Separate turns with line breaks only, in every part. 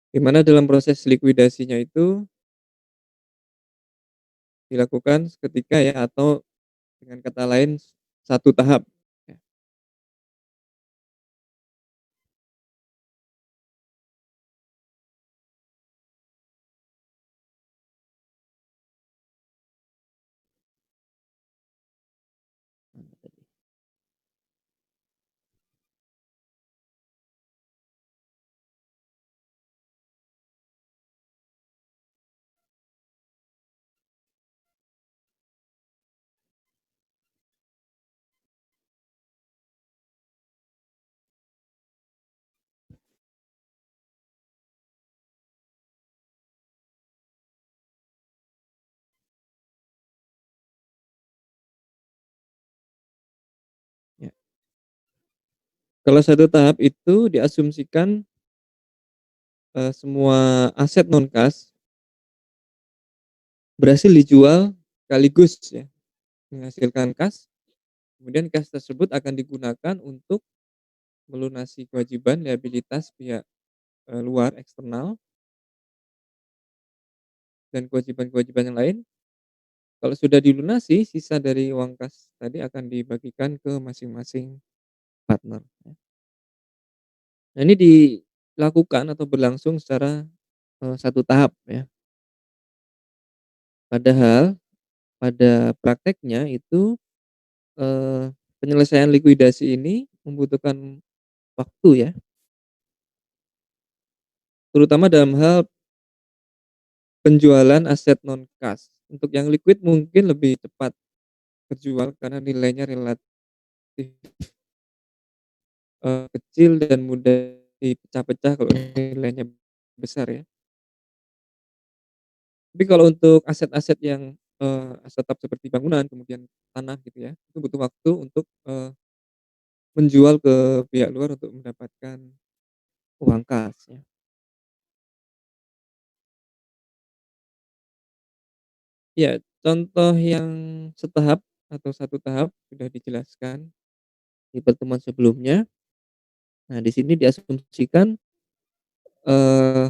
Di mana dalam proses likuidasinya itu dilakukan seketika ya atau dengan kata lain satu tahap. Ya, ya. Kalau satu tahap itu diasumsikan, semua aset non kas berhasil dijual sekaligus ya, menghasilkan kas, kemudian kas tersebut akan digunakan untuk melunasi kewajiban liabilitas pihak, luar eksternal dan kewajiban-kewajiban yang lain. Kalau sudah dilunasi, sisa dari uang kas tadi akan dibagikan ke masing-masing partner, ya. Nah, ini dilakukan atau berlangsung secara, satu tahap ya. Padahal pada prakteknya itu, penyelesaian likuidasi ini membutuhkan waktu ya, terutama dalam hal penjualan aset non kas. Untuk yang liquid mungkin lebih cepat terjual karena nilainya relatif, kecil dan mudah dipecah-pecah kalau nilainya besar ya. Tapi kalau untuk aset-aset yang, aset tetap seperti bangunan, kemudian tanah gitu ya, itu butuh waktu untuk, menjual ke pihak luar untuk mendapatkan uang kas ya. Ya, contoh yang setahap atau satu tahap sudah dijelaskan di pertemuan sebelumnya. Nah, di sini diasumsikan, eee,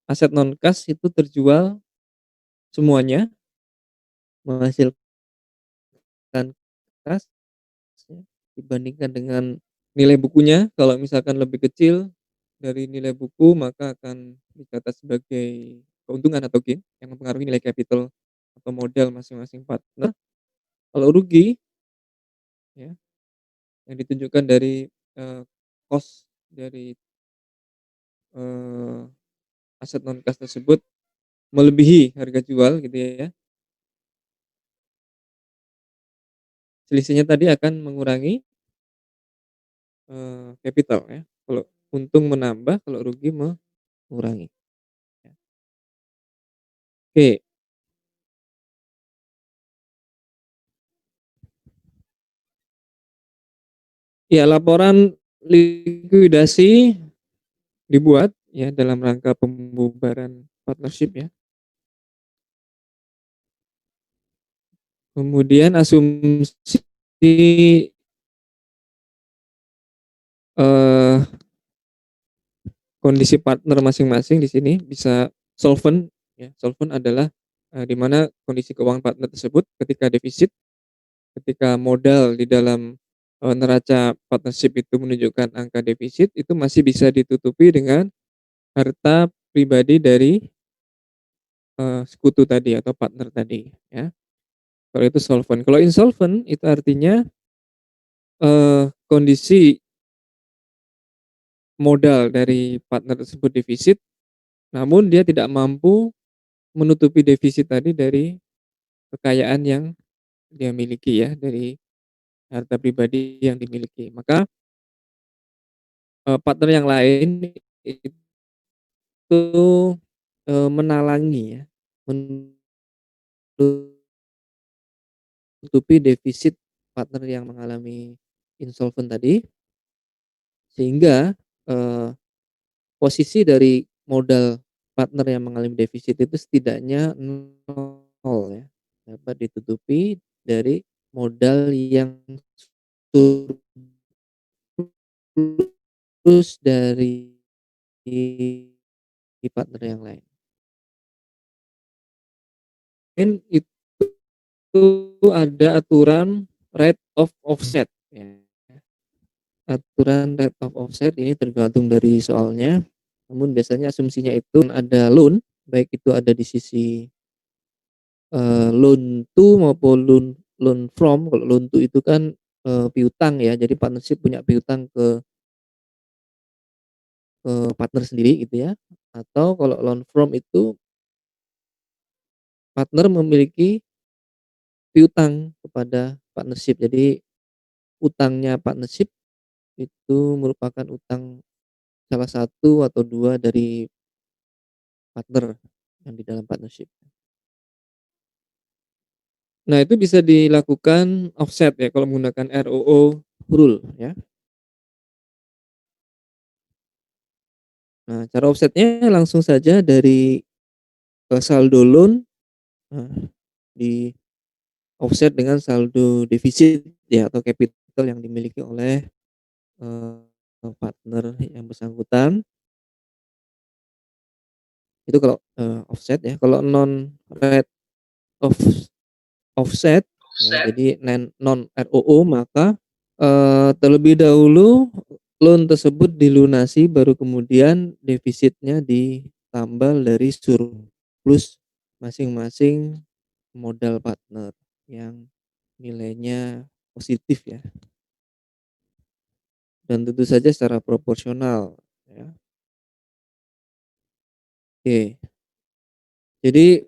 aset non kas itu terjual semuanya, menghasilkan kas ya, dibandingkan dengan nilai bukunya. Kalau misalkan lebih kecil dari nilai buku, maka akan dicatat sebagai keuntungan atau gain yang mempengaruhi nilai capital atau modal masing-masing partner. Kalau rugi ya, yang ditunjukkan dari, cost dari, eee, aset non kas tersebut melebihi harga jual gitu ya, selisihnya tadi akan mengurangi, capital ya. Kalau untung menambah, kalau rugi mengurangi, ya. Oke, ya laporan likuidasi dibuat ya dalam rangka pembubaran partnership ya. Kemudian asumsi, eee, kondisi partner masing-masing di sini bisa solvent ya. Solvent adalah, di mana kondisi keuangan partner tersebut ketika defisit, ketika modal di dalam, neraca partnership itu menunjukkan angka defisit, itu masih bisa ditutupi dengan harta pribadi dari, sekutu tadi atau partner tadi ya. Kalau itu solvent. Kalau insolvent itu artinya, kondisi modal dari partner tersebut defisit, namun dia tidak mampu menutupi defisit tadi dari kekayaan yang dia miliki ya, dari harta pribadi yang dimiliki. Maka, partner yang lain itu, menalangi ya, menutupi defisit partner yang mengalami insolvent tadi, sehingga, eee, posisi dari modal partner yang mengalami defisit itu setidaknya nol ya, dapat ditutupi dari modal yang surplus dari di partner yang lain. Dan itu ada aturan rate of offset ya. Aturan rate of offset ini tergantung dari soalnya, namun biasanya asumsinya itu ada loan, baik itu ada di sisi, loan to maupun loan from. Kalau loan to itu kan, piutang ya, jadi partnership punya piutang ke partner sendiri gitu ya, atau kalau loan from itu partner memiliki piutang kepada partnership. Jadi utangnya partnership itu merupakan utang salah satu atau 2 dari partner yang di dalam partnership. Nah, itu bisa dilakukan offset ya kalau menggunakan ROO rule ya. Nah, cara offsetnya langsung saja dari, saldo loan, nah, di-offset dengan saldo defisit ya atau capital yang dimiliki oleh, partner yang bersangkutan. Itu kalau, offset ya. Kalau non rate of offset ya, jadi non ROO maka, terlebih dahulu loan tersebut dilunasi baru kemudian defisitnya ditambal dari surplus masing-masing modal partner yang nilainya positif ya, dan tentu saja secara proporsional ya. Oke. Jadi,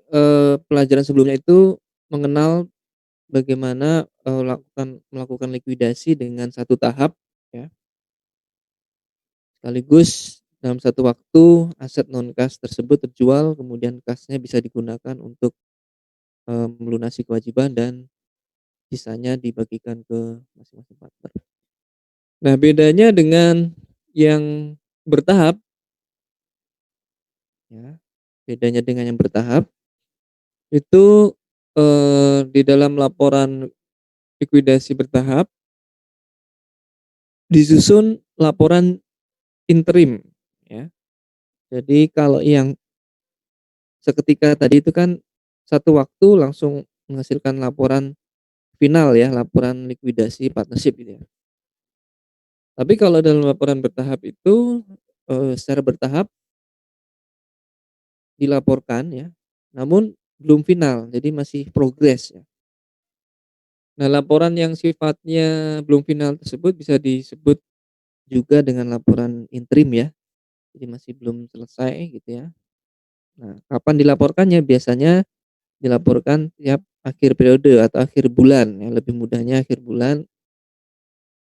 pelajaran sebelumnya itu mengenal bagaimana, melakukan likuidasi dengan satu tahap ya, sekaligus dalam satu waktu aset non kas tersebut terjual, kemudian kasnya bisa digunakan untuk, melunasi kewajiban dan sisanya dibagikan ke masing-masing partner. Nah, bedanya dengan yang bertahap ya, bedanya dengan yang bertahap itu, di dalam laporan likuidasi bertahap disusun laporan interim ya. Jadi kalau yang seketika tadi itu kan satu waktu langsung menghasilkan laporan final ya, laporan likuidasi partnership gitu ya. Tapi kalau dalam laporan bertahap itu, secara bertahap dilaporkan ya, namun belum final, jadi masih progres ya. Nah, laporan yang sifatnya belum final tersebut bisa disebut juga dengan laporan interim ya, jadi masih belum selesai gitu ya. Nah, kapan dilaporkannya? Biasanya dilaporkan tiap akhir periode atau akhir bulan ya, lebih mudahnya akhir bulan,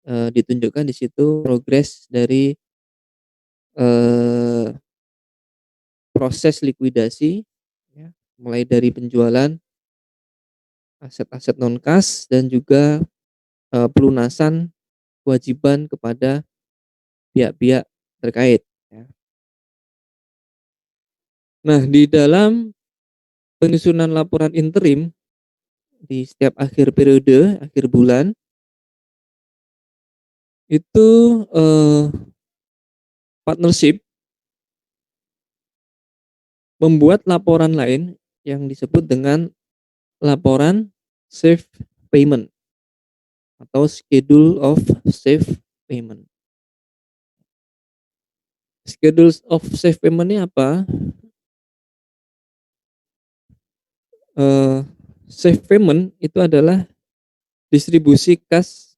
ditunjukkan di situ progres dari, eee, proses likuidasi ya, mulai dari penjualan aset-aset non kas dan juga, pelunasan kewajiban kepada pihak-pihak terkait ya. Nah, di dalam penyusunan laporan interim di setiap akhir periode, akhir bulan, itu, partnership membuat laporan lain yang disebut dengan laporan safe payment atau schedule of safe payment. Schedule of safe payment ini apa? Eee, Safe payment itu adalah distribusi kas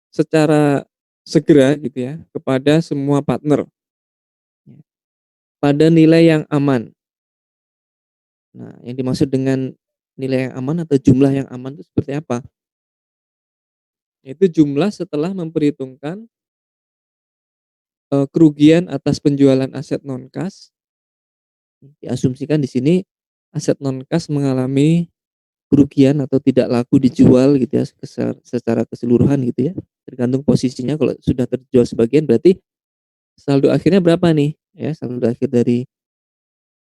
secara segera gitu ya kepada semua partner pada nilai yang aman. Nah, yang dimaksud dengan nilai yang aman atau jumlah yang aman itu seperti apa? Itu jumlah setelah memperhitungkan, kerugian atas penjualan aset non kas. Diasumsikan di sini aset non kas mengalami kerugian atau tidak laku dijual gitu ya secara keseluruhan gitu ya, tergantung posisinya. Kalau sudah terjual sebagian berarti saldo akhirnya berapa nih ya, saldo akhir dari,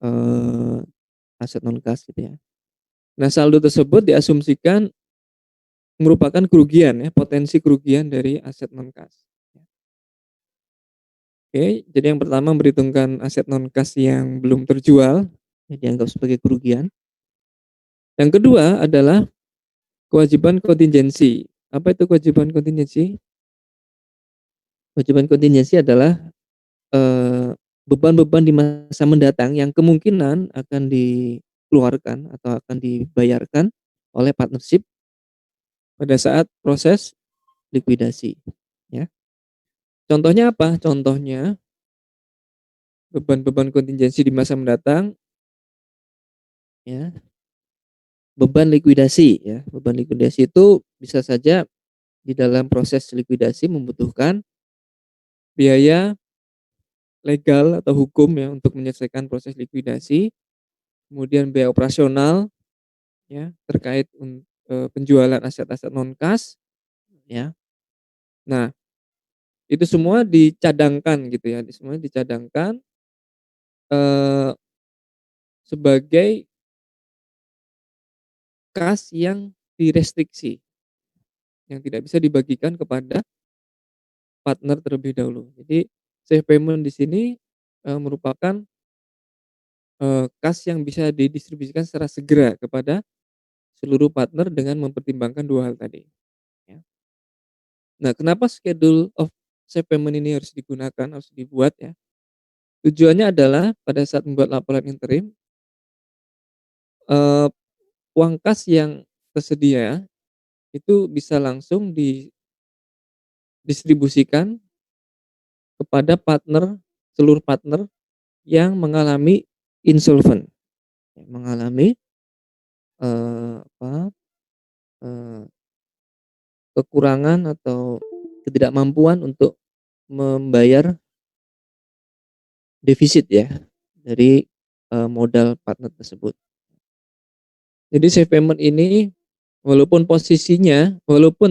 eee, aset non kas gitu ya. Nah, saldo tersebut diasumsikan merupakan kerugian ya, potensi kerugian dari aset non kas. Oke, jadi yang pertama memperhitungkan aset non kas yang belum terjual, yang dianggap sebagai kerugian. Yang kedua adalah kewajiban kontingensi. Apa itu kewajiban kontingensi? Kewajiban kontingensi adalah, beban-beban di masa mendatang yang kemungkinan akan dikeluarkan atau akan dibayarkan oleh partnership pada saat proses likuidasi, ya. Contohnya apa? Contohnya beban-beban kontingensi di masa mendatang, ya, beban likuidasi, ya. Beban likuidasi itu bisa saja di dalam proses likuidasi membutuhkan biaya legal atau hukum ya untuk menyelesaikan proses likuidasi, kemudian biaya operasional ya terkait penjualan aset-aset non kas ya. Nah, itu semua dicadangkan gitu ya, semuanya dicadangkan eee, sebagai kas yang direstriksi, yang tidak bisa dibagikan kepada partner terlebih dahulu. Jadi safe payment di sini, merupakan, kas yang bisa didistribusikan secara segera kepada seluruh partner dengan mempertimbangkan 2 hal tadi, ya. Nah, kenapa schedule of safe payment ini harus digunakan, harus dibuat ya? Tujuannya adalah pada saat membuat laporan interim, eee, uang kas yang tersedia itu bisa langsung didistribusikan kepada partner, seluruh partner yang mengalami insolvent, mengalami, apa, eee, kekurangan atau ketidakmampuan untuk membayar defisit ya dari, modal partner tersebut. Jadi safe payment ini walaupun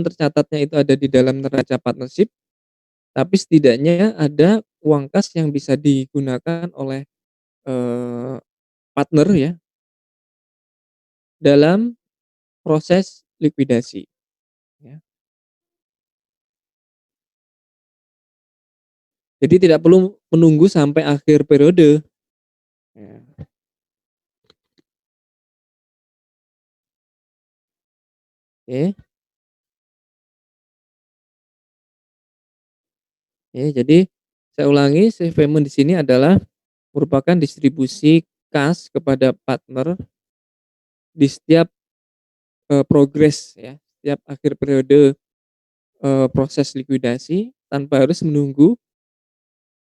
tercatatnya itu ada di dalam neraca partnership, tapi setidaknya ada uang kas yang bisa digunakan oleh, eee, partner ya dalam proses likuidasi ya. Jadi tidak perlu menunggu sampai akhir periode. Ya, oke oke. Jadi saya ulangi, safe payment di sini adalah merupakan distribusi kas kepada partner di setiap, progres ya, setiap akhir periode, proses likuidasi tanpa harus menunggu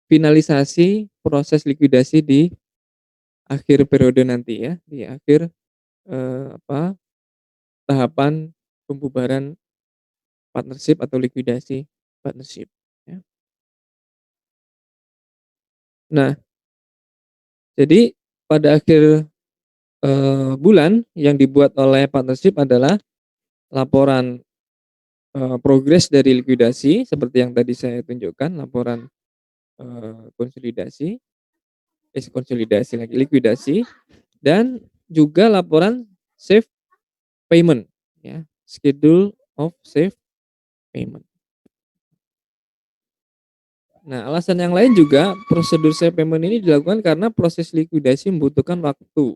finalisasi proses likuidasi di akhir periode nanti ya, di akhir, apa, tahapan pembubaran partnership atau likuidasi partnership, ya. Nah, jadi pada akhir, bulan yang dibuat oleh partnership adalah laporan, progres dari likuidasi seperti yang tadi saya tunjukkan, laporan, konsolidasi konsolidasi lagi, likuidasi dan juga laporan safe payment ya, schedule of safe payment. Nah, alasan yang lain juga prosedur safe payment ini dilakukan karena proses likuidasi membutuhkan waktu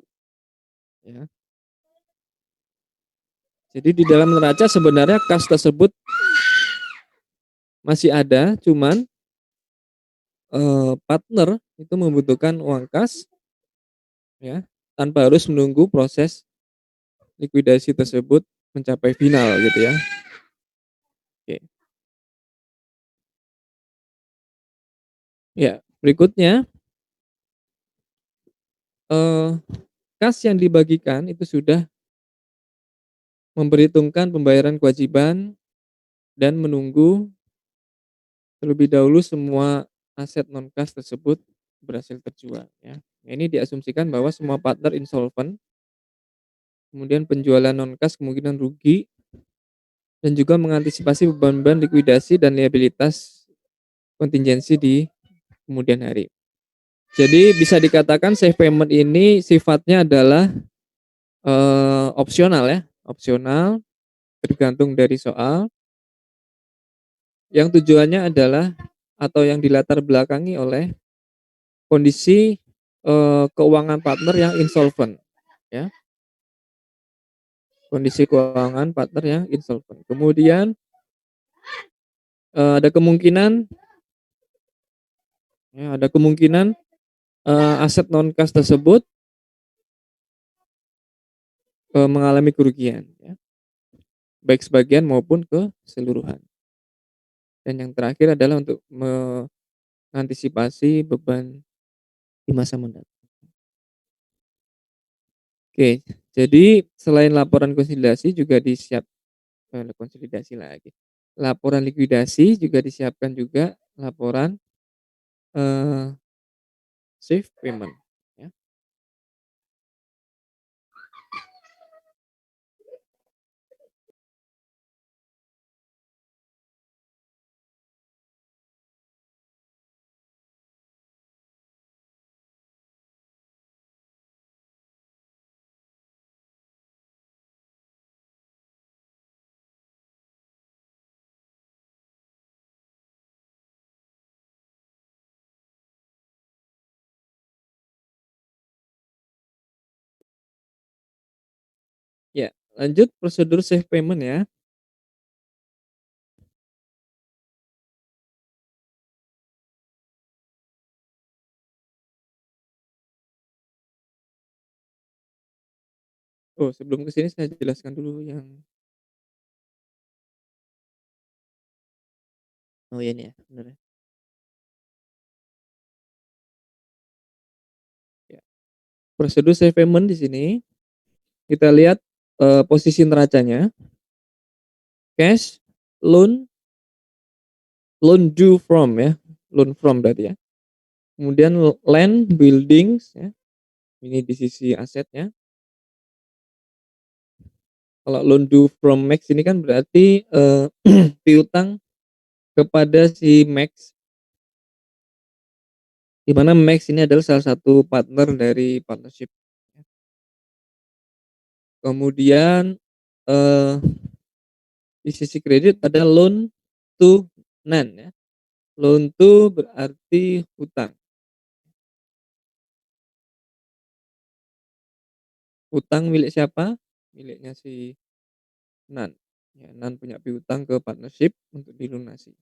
ya. Jadi di dalam neraca sebenarnya kas tersebut masih ada, cuman, partner itu membutuhkan uang kas ya, tanpa harus menunggu proses likuidasi tersebut mencapai final gitu ya. Oke. Ya, berikutnya, eee, kas yang dibagikan itu sudah memperhitungkan pembayaran kewajiban dan menunggu terlebih dahulu semua aset non kas tersebut berhasil terjual ya. Nah, ini diasumsikan bahwa semua partner insolvent, kemudian penjualan non kas kemungkinan rugi dan juga mengantisipasi beban-beban likuidasi dan liabilitas kontingensi di kemudian hari. Jadi bisa dikatakan safe payment ini sifatnya adalah, opsional ya, opsional tergantung dari soal yang tujuannya adalah atau yang dilatar belakangi oleh kondisi, keuangan partner yang insolvent, ya, kondisi keuangan partner yang insolvent. Kemudian, ada kemungkinan ada kemungkinan, aset non kas tersebut, mengalami kerugian, ya, baik sebagian maupun keseluruhan. Dan yang terakhir adalah untuk mengantisipasi beban di masa mendatang. Oke, jadi selain laporan konsolidasi juga konsolidasi lagi, laporan likuidasi juga disiapkan juga laporan, eee, safe payment, ya. Ya, lanjut prosedur safe payment ya. Oh, sebelum ke sini saya jelaskan dulu yang oh, ya ini ya, bener ya. Ya, prosedur safe payment di sini kita lihat, posisi neracanya, cash, loan loan due from ya, loan from berarti ya. Kemudian land, buildings ya, ini di sisi asetnya. Kalau loan due from Max ini kan berarti, piutang kepada si Max, di mana Max ini adalah salah satu partner dari partnership. Kemudian, eee, di sisi kredit ada loan to none ya, loan to berarti hutang, hutang milik siapa? Miliknya si Nan, ya Nan punya piutang ke partnership untuk dilunasi.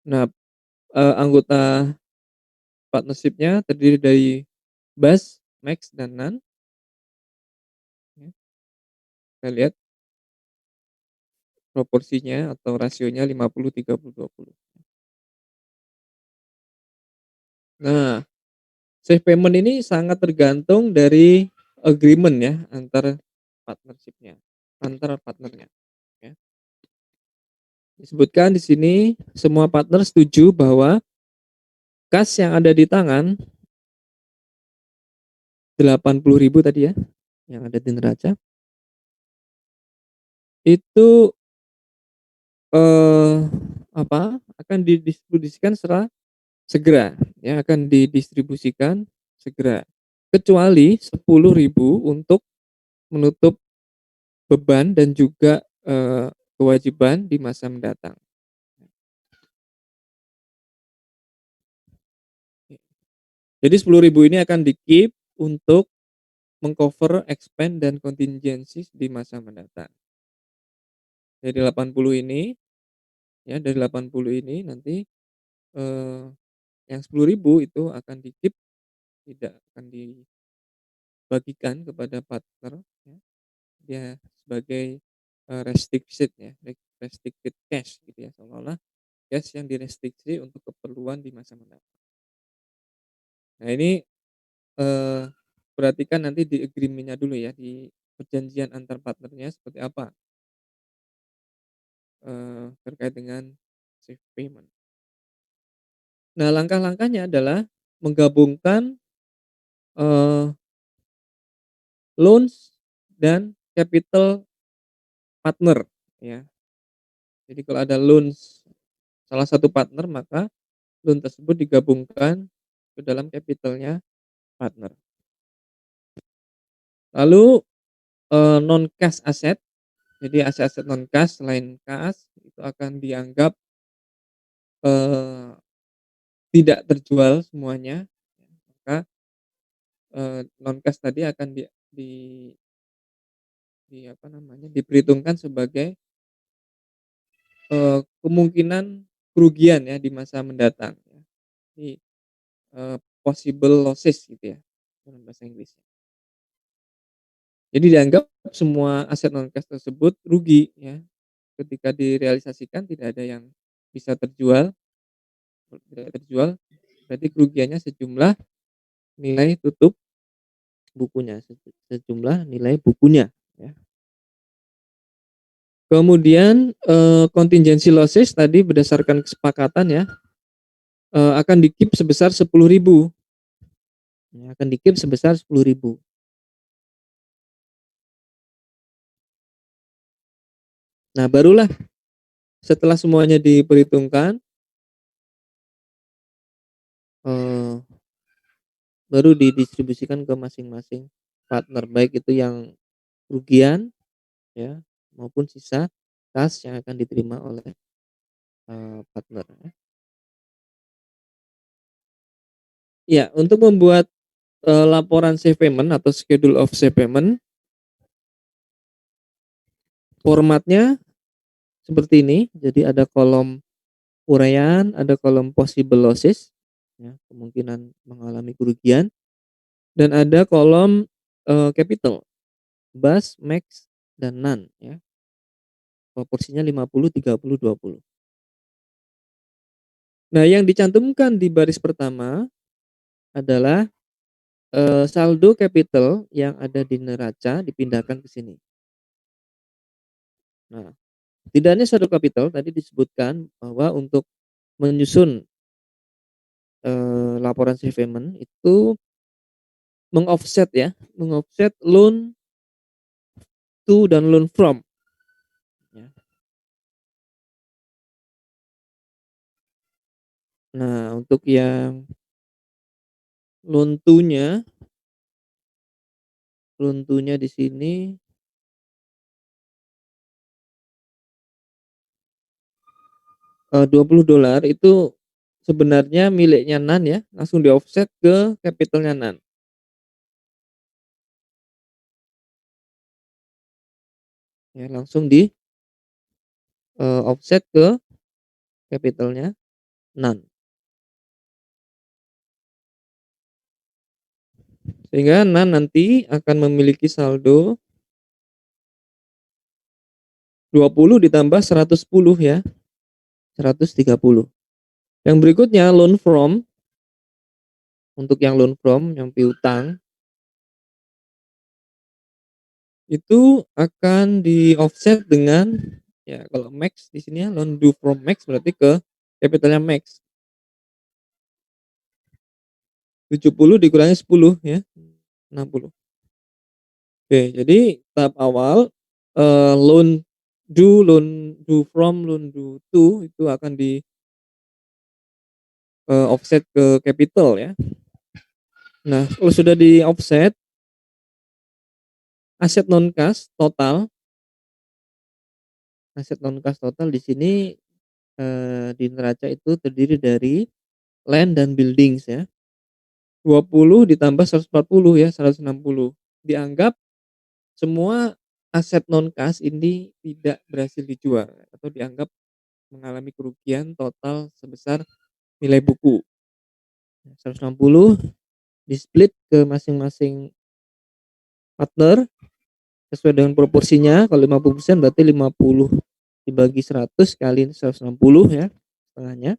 Nah, anggota partnership-nya terdiri dari Bas, Max, dan Nan, ya. Kita lihat proporsinya atau rasionya 50, 30, 20. Nah, safe payment ini sangat tergantung dari agreement ya antara partnernya, ya. Disebutkan di sini semua partner setuju bahwa kas yang ada di tangan 80.000 tadi ya, yang ada di neraca, itu, eee, akan didistribusikan secara segera, ya, akan didistribusikan segera. Kecuali 10.000 untuk menutup beban dan juga, kewajiban di masa mendatang. Jadi 10.000 ini akan di-keep untuk meng-cover expand dan contingencies di masa mendatang. Dari 80 ini dari 80 ini nanti, eee, yang 10.000 itu akan di-keep, tidak akan dibagikan kepada partner, ya. Dia sebagai, restricted ya, restricted cash gitu ya, seolah-olah cash yang direstriksi untuk keperluan di masa mendatang. Nah ini, eee, perhatikan nanti di agreement-nya dulu ya, di perjanjian antar partnernya seperti apa, terkait dengan safe payment. Nah langkah-langkahnya adalah menggabungkan, eee, loans dan capital partner ya. Jadi kalau ada loans salah satu partner, maka loan tersebut digabungkan ke dalam capital-nya partner. Lalu, non cash asset, jadi aset-aset non cash selain kas itu akan dianggap eee, tidak terjual semuanya, maka, non-cash tadi akan di di apa namanya, diperhitungkan sebagai, kemungkinan kerugian ya di masa mendatang ya. Jadi, possible losses gitu ya dalam bahasa Inggrisnya. Jadi dianggap semua aset non-cash tersebut rugi ya, ketika direalisasikan tidak ada yang bisa terjual, tidak terjual, berarti kerugiannya sejumlah nilai tutup bukunya, sejumlah nilai bukunya ya. Kemudian, contingency losses tadi berdasarkan kesepakatan ya, akan di-keep sebesar 10.000, ya, akan di-keep sebesar 10.000. Nah, barulah setelah semuanya diperhitungkan, eee, baru didistribusikan ke masing-masing partner, baik itu yang kerugian ya, maupun sisa kas yang akan diterima oleh, partner ya. Iya, untuk membuat, laporan safe payment atau schedule of safe payment, formatnya seperti ini. Jadi ada kolom uraian, ada kolom possible losses, ya, kemungkinan mengalami kerugian, dan ada kolom, capital, bas, max, dan none ya, proporsinya 50, 30, 20. Nah, yang dicantumkan di baris pertama adalah, saldo capital yang ada di neraca dipindahkan ke sini. Nah, tidak hanya saldo capital, tadi disebutkan bahwa untuk menyusun, laporan safe payment itu meng-offset ya, meng-offset loan to dan loan from ya. Nah, untuk yang loan to-nya, loan to-nya di sini, $20 itu sebenarnya miliknya NAN ya, langsung di-offset ke capital-nya NAN. Ya, langsung di, offset ke capital-nya NAN. Sehingga NAN nanti akan memiliki saldo 20 ditambah 110 ya, 130. Yang berikutnya loan from, untuk yang loan from, yang piutang, itu akan di-offset dengan, ya kalau max di sini ya, loan due from max berarti ke capital-nya max. 70 dikurangi 10 ya, 60. Oke, jadi tahap awal, loan due from, loan due to itu akan di, offset ke capital ya. Nah, kalau sudah di-offset, aset non kas total, aset non kas total di sini, di neraca itu terdiri dari land dan buildings ya. 20 ditambah 140 ya, 160. Dianggap semua aset non kas ini tidak berhasil dijual atau dianggap mengalami kerugian total sebesar nilai buku. 160 di-split ke masing-masing partner sesuai dengan proporsinya. Kalau 50% berarti 50 dibagi 100 kali 160 ya, setengahnya.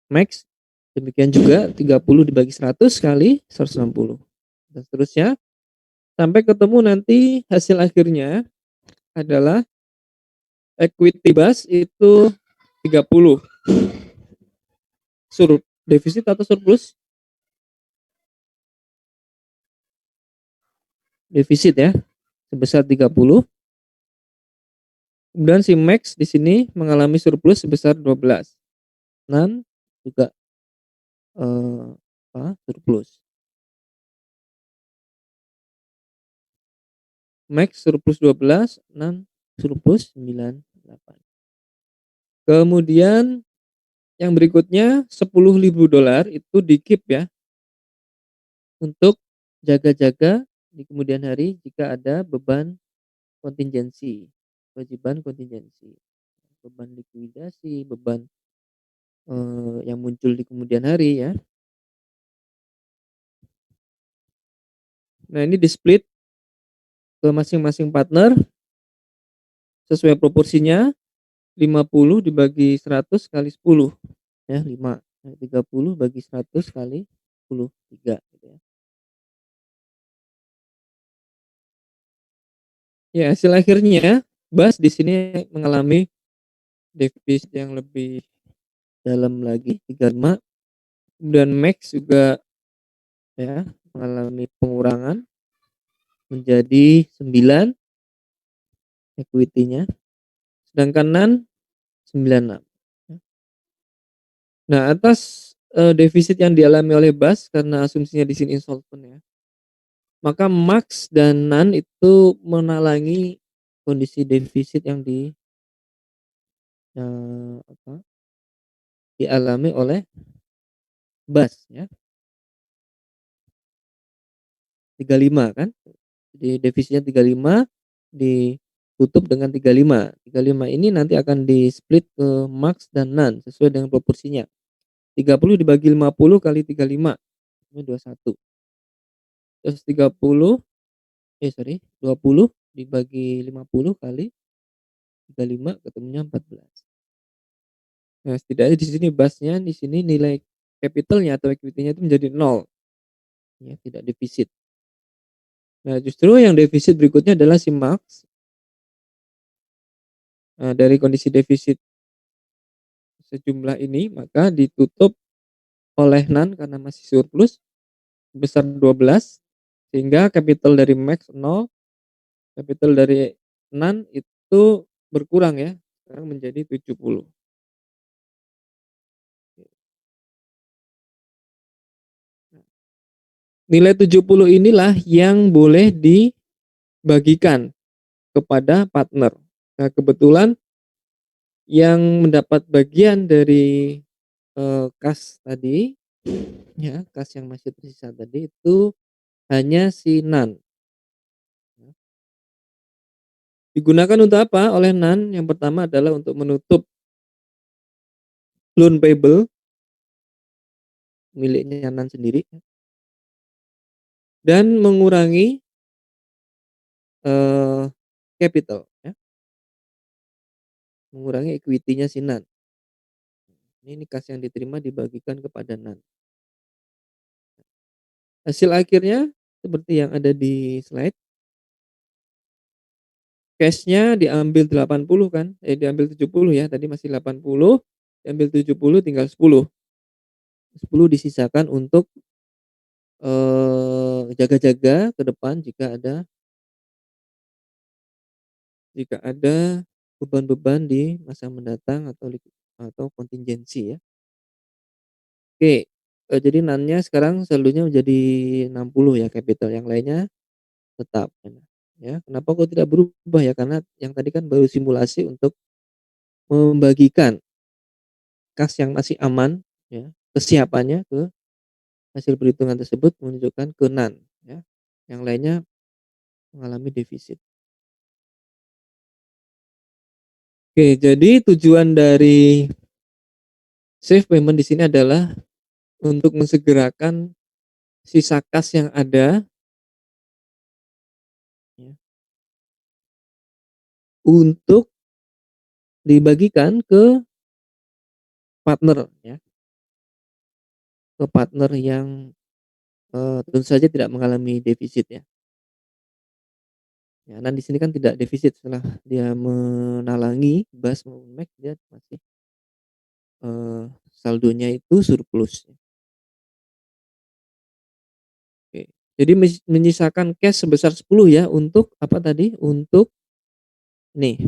Max, demikian juga 30 dibagi 100 kali 160 dan seterusnya sampai ketemu nanti hasil akhirnya adalah equity base itu 30. Defisit atau surplus? Defisit ya, sebesar 30. Kemudian si Max di sini mengalami surplus sebesar 12. Nan juga, surplus. Max surplus 12, Nan surplus 98. Kemudian yang berikutnya $10.000 itu di-keep ya, untuk jaga-jaga di kemudian hari jika ada beban kontingensi, kewajiban kontingensi, beban likuidasi, beban, yang muncul di kemudian hari ya. Nah ini di-split ke masing-masing partner sesuai proporsinya, 50 dibagi 100 kali 10 ya, 5. Nah, 30 bagi 100 kali 10, 3 gitu ya. Ya hasil akhirnya BAS di sini mengalami defisit yang lebih dalam lagi 35, kemudian Max juga ya mengalami pengurangan menjadi 9 equity-nya, sedangkan NAN 96. Nah atas, defisit yang dialami oleh BAS karena asumsinya di sini insolvent ya, maka Max dan NAN itu menalangi kondisi defisit yang apa, dialami oleh BAS ya, 35 kan. Jadi defisitnya 35 ditutup dengan 35. 35 ini nanti akan di-split ke Max dan NAN sesuai dengan proporsinya. 30 dibagi 50 kali 35, ini 21. Terus 20 dibagi 50 kali 35 ketemunya 14. Nah, setidaknya di sini BAS-nya di sini nilai capital-nya atau equity-nya itu menjadi nol, ya, tidak defisit. Nah, justru yang defisit berikutnya adalah si Max. Nah, dari kondisi defisit sejumlah ini maka ditutup oleh NAN karena masih surplus sebesar 12, sehingga capital dari Max 0, capital dari NAN itu berkurang ya, sekarang menjadi 70. Nilai 70 inilah yang boleh dibagikan kepada partner. Nah, kebetulan yang mendapat bagian dari, kas tadi, ya, kas yang masih tersisa tadi itu hanya si NAN. Digunakan untuk apa oleh NAN? Yang pertama adalah untuk menutup loan payable miliknya NAN sendiri dan mengurangi, eee, capital ya, mengurangi equity-nya si NAN. Ini kas yang diterima dibagikan kepada NAN. Hasil akhirnya seperti yang ada di slide, cash-nya diambil 80 kan, diambil 70 ya, tadi masih 80, diambil 70 tinggal 10. 10 disisakan untuk, jaga-jaga ke depan jika ada beban-beban di masa mendatang atau kontingensi ya. Oke, jadi NAN-nya sekarang saldonya menjadi 60 ya capital, yang lainnya tetap, ya. Kenapa kok tidak berubah ya? Karena yang tadi kan baru simulasi untuk membagikan kas yang masih aman ya, kesiapannya ke hasil perhitungan tersebut menunjukkan ke NAN ya, yang lainnya mengalami defisit. Oke, jadi tujuan dari safe payment di sini adalah untuk mensegerakan sisa kas yang ada ya, untuk dibagikan ke partner ya, ke partner yang, tentu saja tidak mengalami defisit ya. Ya, dan di sini kan tidak defisit setelah dia menalangi BAS maupun Max, dia masih, saldonya itu surplus. Oke. Jadi menyisakan cash sebesar 10 ya untuk apa tadi, untuk nih,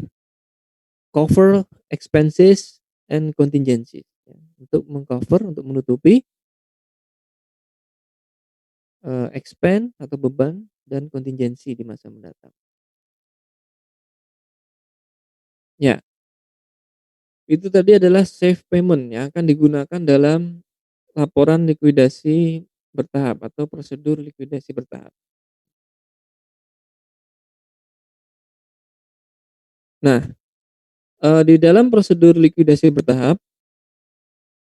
cover expenses and contingency ya, untuk meng-cover, untuk menutupi, expense atau beban dan kontingensi di masa mendatang. Ya, Itu tadi adalah safe payment yang akan digunakan dalam laporan likuidasi bertahap atau prosedur likuidasi bertahap. Nah, di dalam prosedur likuidasi bertahap,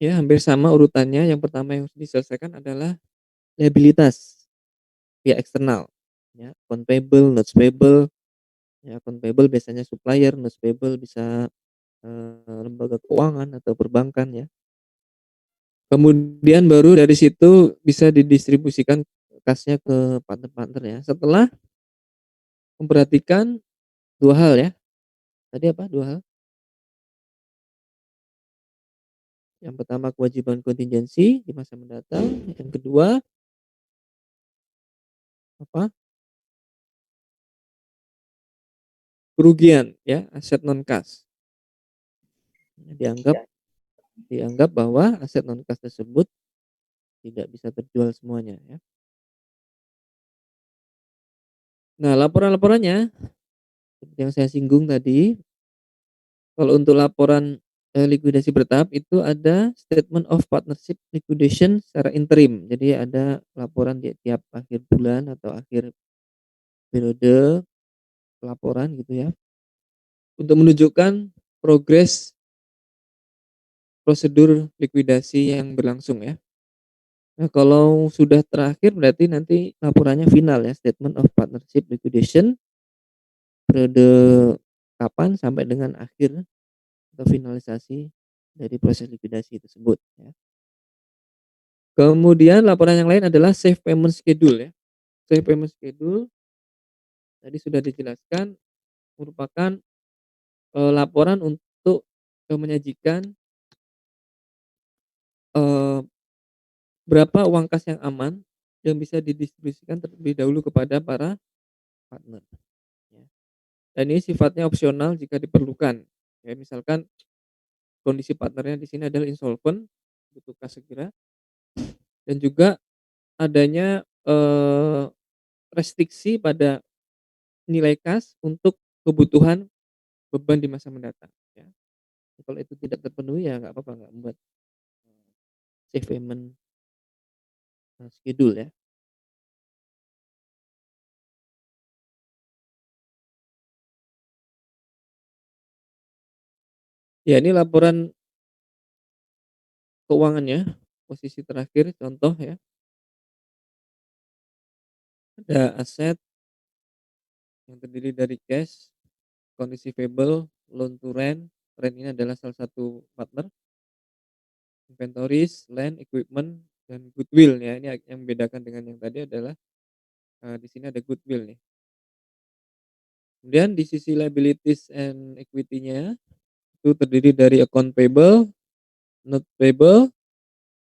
ya hampir sama urutannya, yang pertama yang harus diselesaikan adalah liabilitas pihak eksternal, ya, account payable, notes payable, ya account payable biasanya supplier, notes payable bisa, lembaga keuangan atau perbankan ya. Kemudian baru dari situ bisa didistribusikan kasnya ke partner-partner ya, setelah memperhatikan 2 hal ya, tadi apa 2 hal? Yang pertama kewajiban kontingensi di masa mendatang, yang kedua apa, kerugian ya, aset non kas. Dianggap dianggap bahwa aset non kas tersebut tidak bisa terjual semuanya ya. Nah, laporan-laporannya seperti yang saya singgung tadi, kalau untuk laporan, likuidasi bertahap itu ada statement of partnership liquidation secara interim. Jadi ada laporan di tiap akhir bulan atau akhir periode pelaporan gitu ya, untuk menunjukkan progres prosedur likuidasi yang berlangsung ya. Nah, kalau sudah terakhir berarti nanti laporannya final ya, statement of partnership liquidation periode kapan sampai dengan akhir atau finalisasi dari proses likuidasi tersebut ya. Kemudian laporan yang lain adalah safe payment schedule ya. Safe payment schedule tadi sudah dijelaskan merupakan, laporan untuk, menyajikan, eee, berapa uang kas yang aman yang bisa didistribusikan terlebih dahulu kepada para partner ya. Dan ini sifatnya opsional jika diperlukan. Ya misalkan kondisi partnernya di sini adalah insolvent, butuh kas segera, dan juga adanya, restriksi pada nilai kas untuk kebutuhan beban di masa mendatang ya. Kalau itu tidak terpenuhi ya nggak apa-apa, nggak membuat, safe payment, schedule ya. Ya ini laporan keuangannya, posisi terakhir contoh ya, ada aset yang terdiri dari cash, kondisi payable, loan to rent, rent ini adalah salah satu partner, inventories, land, equipment, dan goodwill ya. Ini yang membedakan dengan yang tadi adalah, di sini ada goodwill nih. Kemudian di sisi liabilities and equity-nya itu terdiri dari account payable, note payable,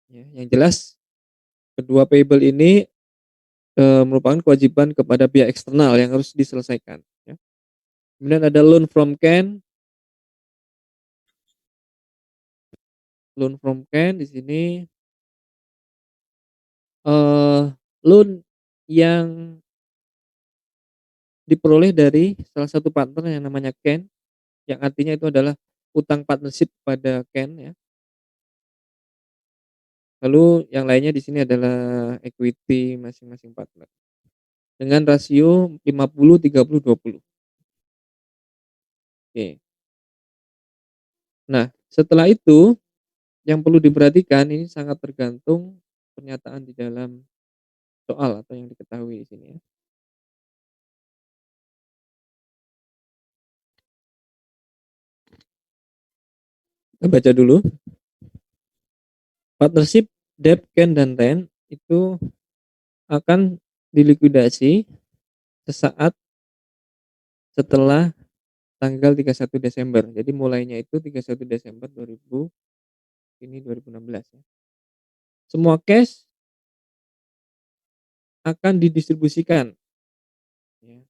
ya, yang jelas kedua payable ini, merupakan kewajiban kepada pihak eksternal yang harus diselesaikan ya. Kemudian ada loan from Can, loan from Can di sini, eee, loan yang diperoleh dari salah satu partner yang namanya Can, yang artinya itu adalah utang partnership pada Can ya. Lalu yang lainnya di sini adalah equity masing-masing partner dengan rasio 50-30-20. Oke. Nah, setelah itu yang perlu diperhatikan ini sangat tergantung pernyataan di dalam soal atau yang diketahui di sini ya. Kita baca dulu. Partnership, debt, can, dan rent itu akan dilikuidasi sesaat setelah tanggal 31 Desember. Jadi mulainya itu 31 Desember 2000, ini 2016 ya. Semua cash akan didistribusikan ya,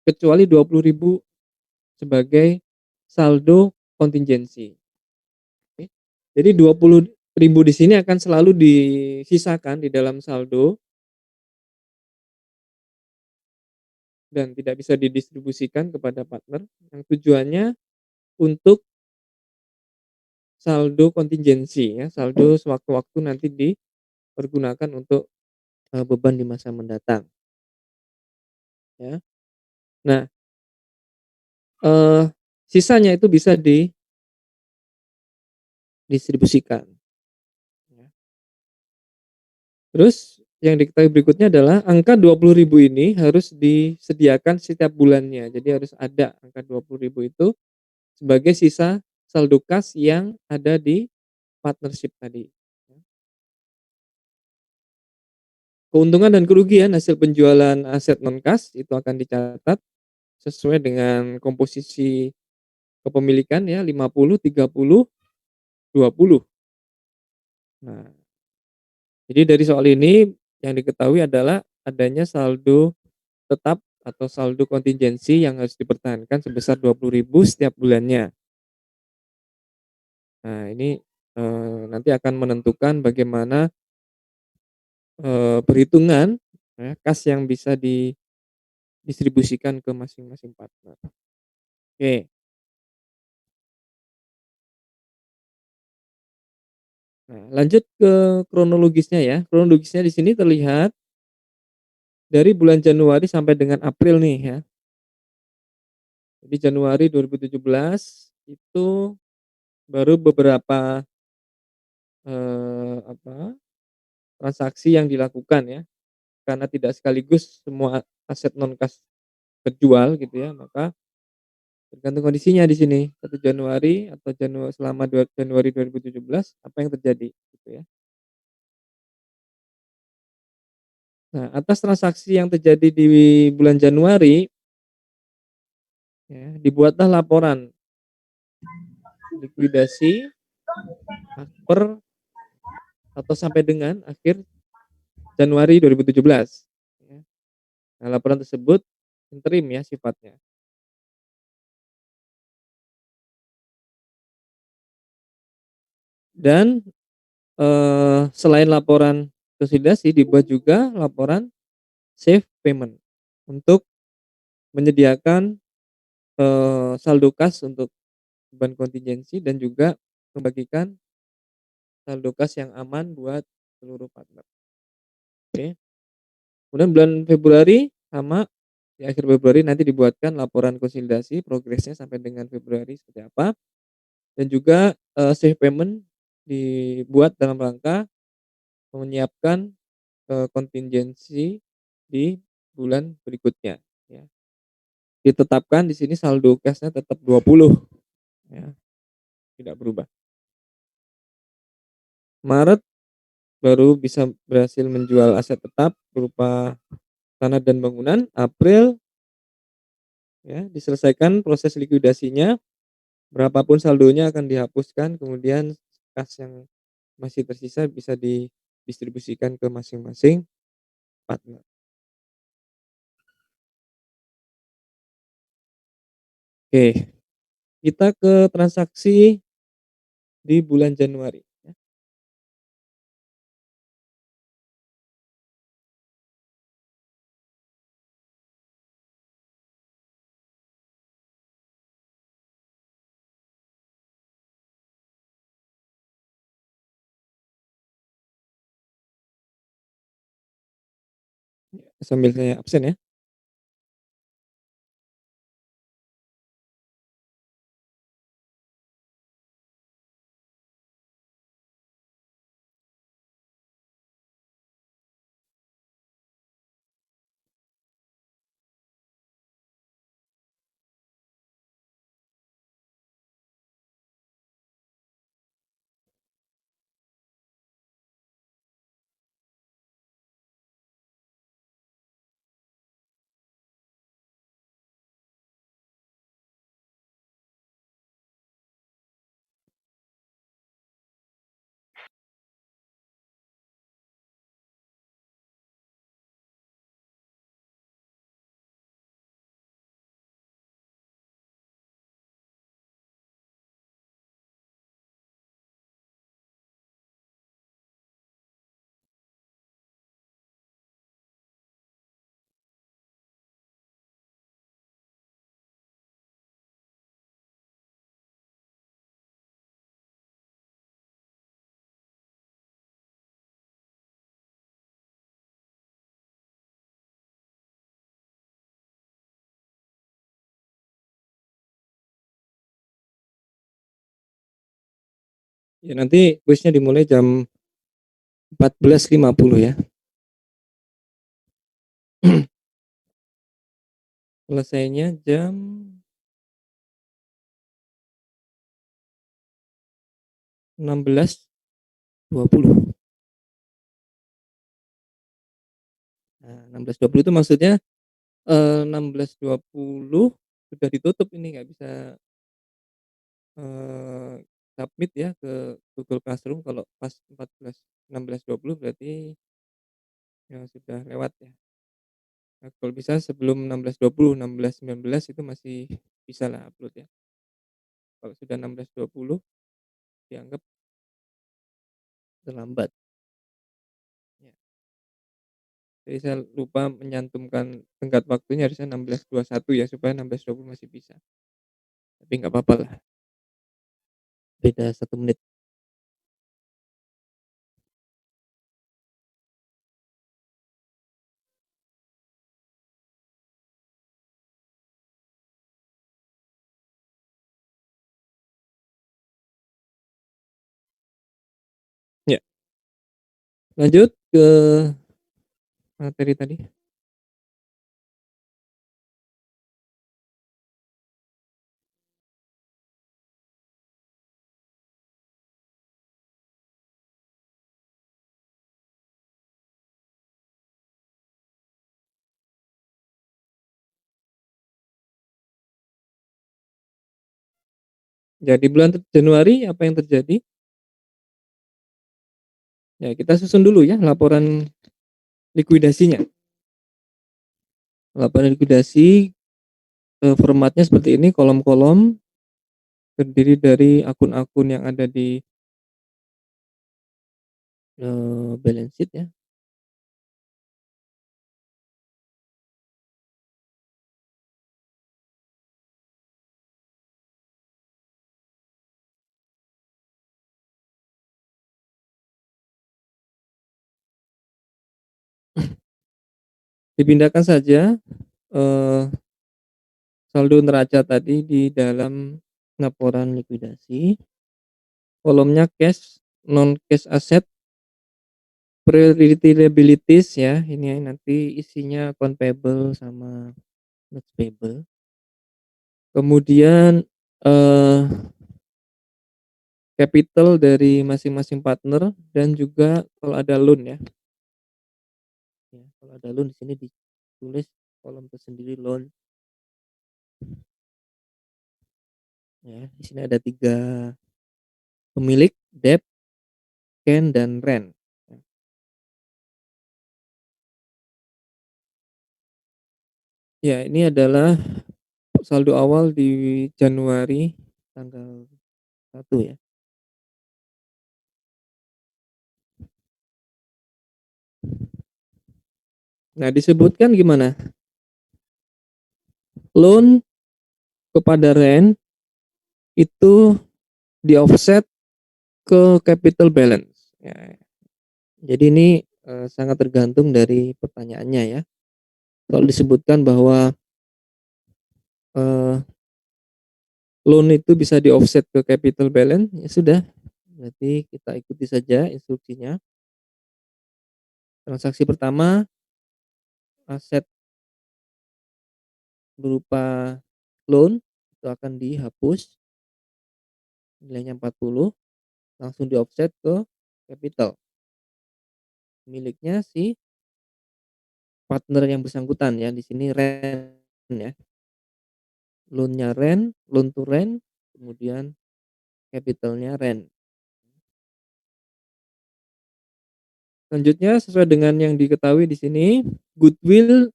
kecuali 20.000 sebagai saldo kontingensi. Oke. Jadi 20.000 di sini akan selalu disisakan di dalam saldo dan tidak bisa didistribusikan kepada partner, yang tujuannya untuk saldo kontingensi ya, saldo sewaktu-waktu nanti dipergunakan untuk, beban di masa mendatang ya. Nah, eee, sisanya itu bisa didistribusikan ya. Terus yang diketahui berikutnya adalah angka 20.000 ini harus disediakan setiap bulannya. Jadi harus ada angka 20.000 itu sebagai sisa saldo kas yang ada di partnership tadi. Keuntungan dan kerugian hasil penjualan aset non kas itu akan dicatat sesuai dengan komposisi kepemilikan ya 50, 30, 20. Nah, jadi dari soal ini yang diketahui adalah adanya saldo tetap atau saldo kontingensi yang harus dipertahankan sebesar 20.000 setiap bulannya. Nah, ini, nanti akan menentukan bagaimana, perhitungan ya kas yang bisa didistribusikan ke masing-masing partner. Oke. Nah, lanjut ke kronologisnya ya. Kronologisnya di sini terlihat dari bulan Januari sampai dengan April nih ya. Jadi Januari 2017 itu baru beberapa, apa, transaksi yang dilakukan ya. Karena tidak sekaligus semua aset non kas terjual gitu ya, maka tergantung kondisinya di sini. 1 Januari atau selama Januari 2017 apa yang terjadi gitu ya. Nah, atas transaksi yang terjadi di bulan Januari ya, dibuatlah laporan likuidasi per atau sampai dengan akhir Januari 2017 ya. Nah, laporan tersebut interim ya sifatnya. Dan, selain laporan konsolidasi dibuat juga laporan safe payment untuk menyediakan, saldo kas untuk beban kontingensi dan juga membagikan saldo kas yang aman buat seluruh partner. Oke. Kemudian bulan Februari sama, di akhir Februari nanti dibuatkan laporan konsolidasi progresnya sampai dengan Februari seperti apa, dan juga, safe payment dibuat dalam rangka menyiapkan, kontingensi di bulan berikutnya ya. Ditetapkan di sini saldo kasnya tetap 20 ya, tidak berubah. Maret baru bisa berhasil menjual aset tetap berupa tanah dan bangunan. April ya diselesaikan proses likuidasinya, berapapun saldonya akan dihapuskan, kemudian kas yang masih tersisa bisa didistribusikan ke masing-masing partner. Oke, kita ke transaksi di bulan Januari ya. Sambil saya absen ya. Ya nanti kuisnya dimulai jam 14.50 ya. Selesainya jam 16.20. Nah, 16.20 itu maksudnya 16.20 sudah ditutup ini, nggak bisa eee, submit ya ke Google Classroom kalau pas 16.20 berarti ya sudah lewat ya. Nah, kalau bisa sebelum 16.20, 16.19 itu masih bisalah upload ya. Kalau sudah 16.20 dianggap terlambat. Ya. Jadi saya lupa menyantumkan tenggat waktunya, harusnya 16.21 ya, supaya 16.20 masih bisa. Tapi nggak apa-apa lah, beda 1 menit. Ya, lanjut ke materi tadi. Ya, di bulan Januari apa yang terjadi? Ya, kita susun dulu ya laporan likuidasinya. Laporan likuidasi, formatnya seperti ini, kolom-kolom, terdiri dari akun-akun yang ada di, balance sheet ya. Dipindahkan saja, eee, saldo neraca tadi di dalam laporan likuidasi, kolomnya cash, non cash asset, priority liabilities ya, ini nanti isinya account payable sama notes payable. Kemudian, eee, capital dari masing-masing partner dan juga kalau ada loan ya. Ya, kalau ada loan di sini ditulis kolom tersendiri loan ya. Di sini ada 3 pemilik, debt, Ken, dan Ren. Ya, ini adalah saldo awal di Januari tanggal 1 ya. Nah, disebutkan gimana? Loan kepada Ren itu di-offset ke capital balance. Ya, jadi ini, sangat tergantung dari pertanyaannya ya. Kalau disebutkan bahwa, eee, loan itu bisa di-offset ke capital balance, ya sudah, berarti kita ikuti saja instruksinya. Transaksi pertama, aset berupa loan itu akan dihapus, nilainya 40, langsung di-offset ke capital, miliknya si partner yang bersangkutan ya, di sini Ren ya. Loan-nya Ren, loan to Ren, kemudian capital-nya Ren. Selanjutnya sesuai dengan yang diketahui di sini, goodwill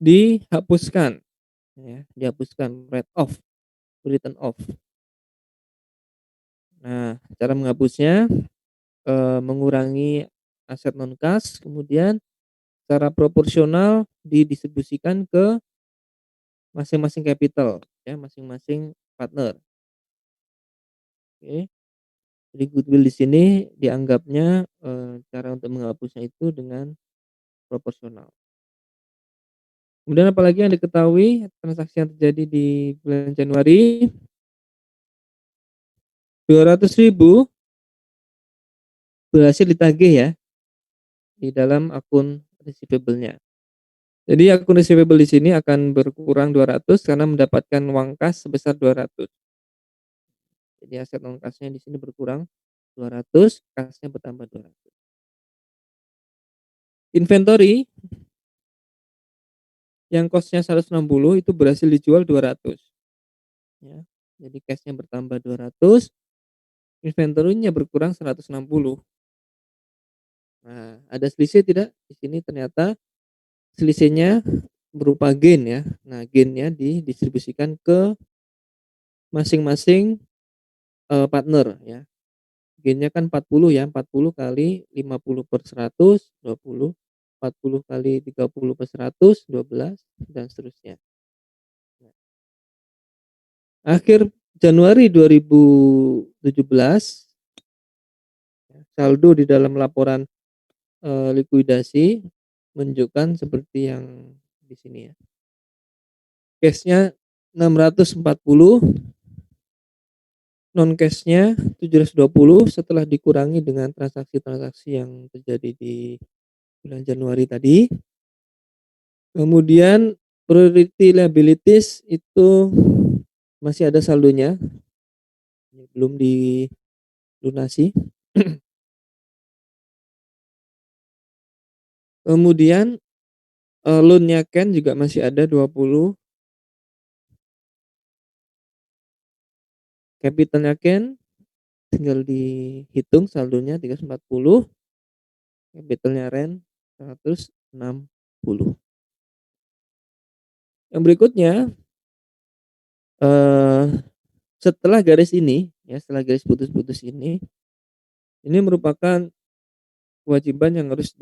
dihapuskan ya, dihapuskan, write off, written off. Nah, cara menghapusnya, mengurangi aset non kas, kemudian secara proporsional didistribusikan ke masing-masing capital ya, masing-masing partner. Oke. Jadi goodwill di sini dianggapnya, cara untuk menghapusnya itu dengan proporsional. Kemudian apalagi yang diketahui transaksi yang terjadi di bulan Januari, 200.000 berhasil ditagih ya di dalam akun receivable-nya. Jadi akun receivable di sini akan berkurang 200 karena mendapatkan uang kas sebesar 200. Jadi aset non kasnya di sini berkurang 200, kasnya bertambah 200. Inventory yang cost-nya 160 itu berhasil dijual 200 ya. Jadi cash-nya bertambah 200, inventory-nya berkurang 160. Nah, ada selisih tidak? Di sini ternyata selisihnya berupa gain ya. Nah, gain-nya didistribusikan ke masing-masing, partner ya. Gain-nya kan 40 ya, 40 kali 50/100, 20, 40 kali 30/100, 12, dan seterusnya. Akhir Januari 2017, saldo di dalam laporan, likuidasi menunjukkan seperti yang di sini ya. Cash-nya 640, non cash-nya 720 setelah dikurangi dengan transaksi-transaksi yang terjadi di bulan Januari tadi. Kemudian priority liabilities itu masih ada saldonya, belum dilunasi. Kemudian, loan-nya Ken juga masih ada 20, capital-nya Ken tinggal dihitung saldonya 340, capital-nya Ren 160. Yang berikutnya, eee, setelah garis ini ya, setelah garis putus-putus ini merupakan kewajiban yang harus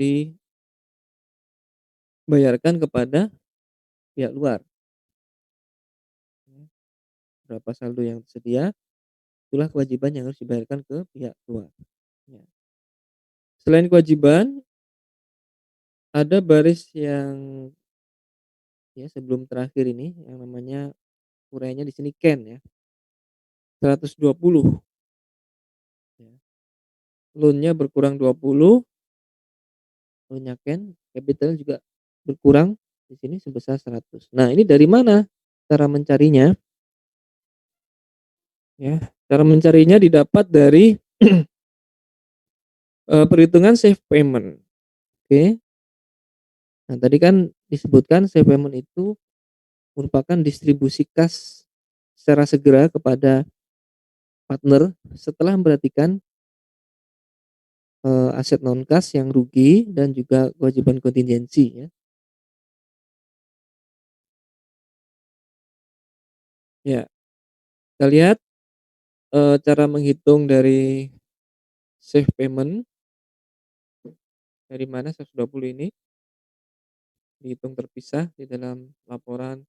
dibayarkan kepada pihak luar. Berapa saldo yang tersedia, itulah kewajiban yang harus dibayarkan ke pihak luar, ya. Selain kewajiban, ada baris yang ya sebelum terakhir ini yang namanya uraiannya di sini Ken ya, 120 ya. Loan-nya berkurang 20, loan-nya Ken, capital juga berkurang di sini sebesar 100. Nah, ini dari mana cara mencarinya? Ya, cara mencarinya didapat dari, perhitungan safe payment. Oke. Nah, tadi kan disebutkan safe payment itu merupakan distribusi kas secara segera kepada partner setelah memperhatikan, aset non kas yang rugi dan juga kewajiban kontingensi ya. Ya, kita lihat, cara menghitung dari safe payment, dari mana 120 ini dihitung terpisah di dalam laporan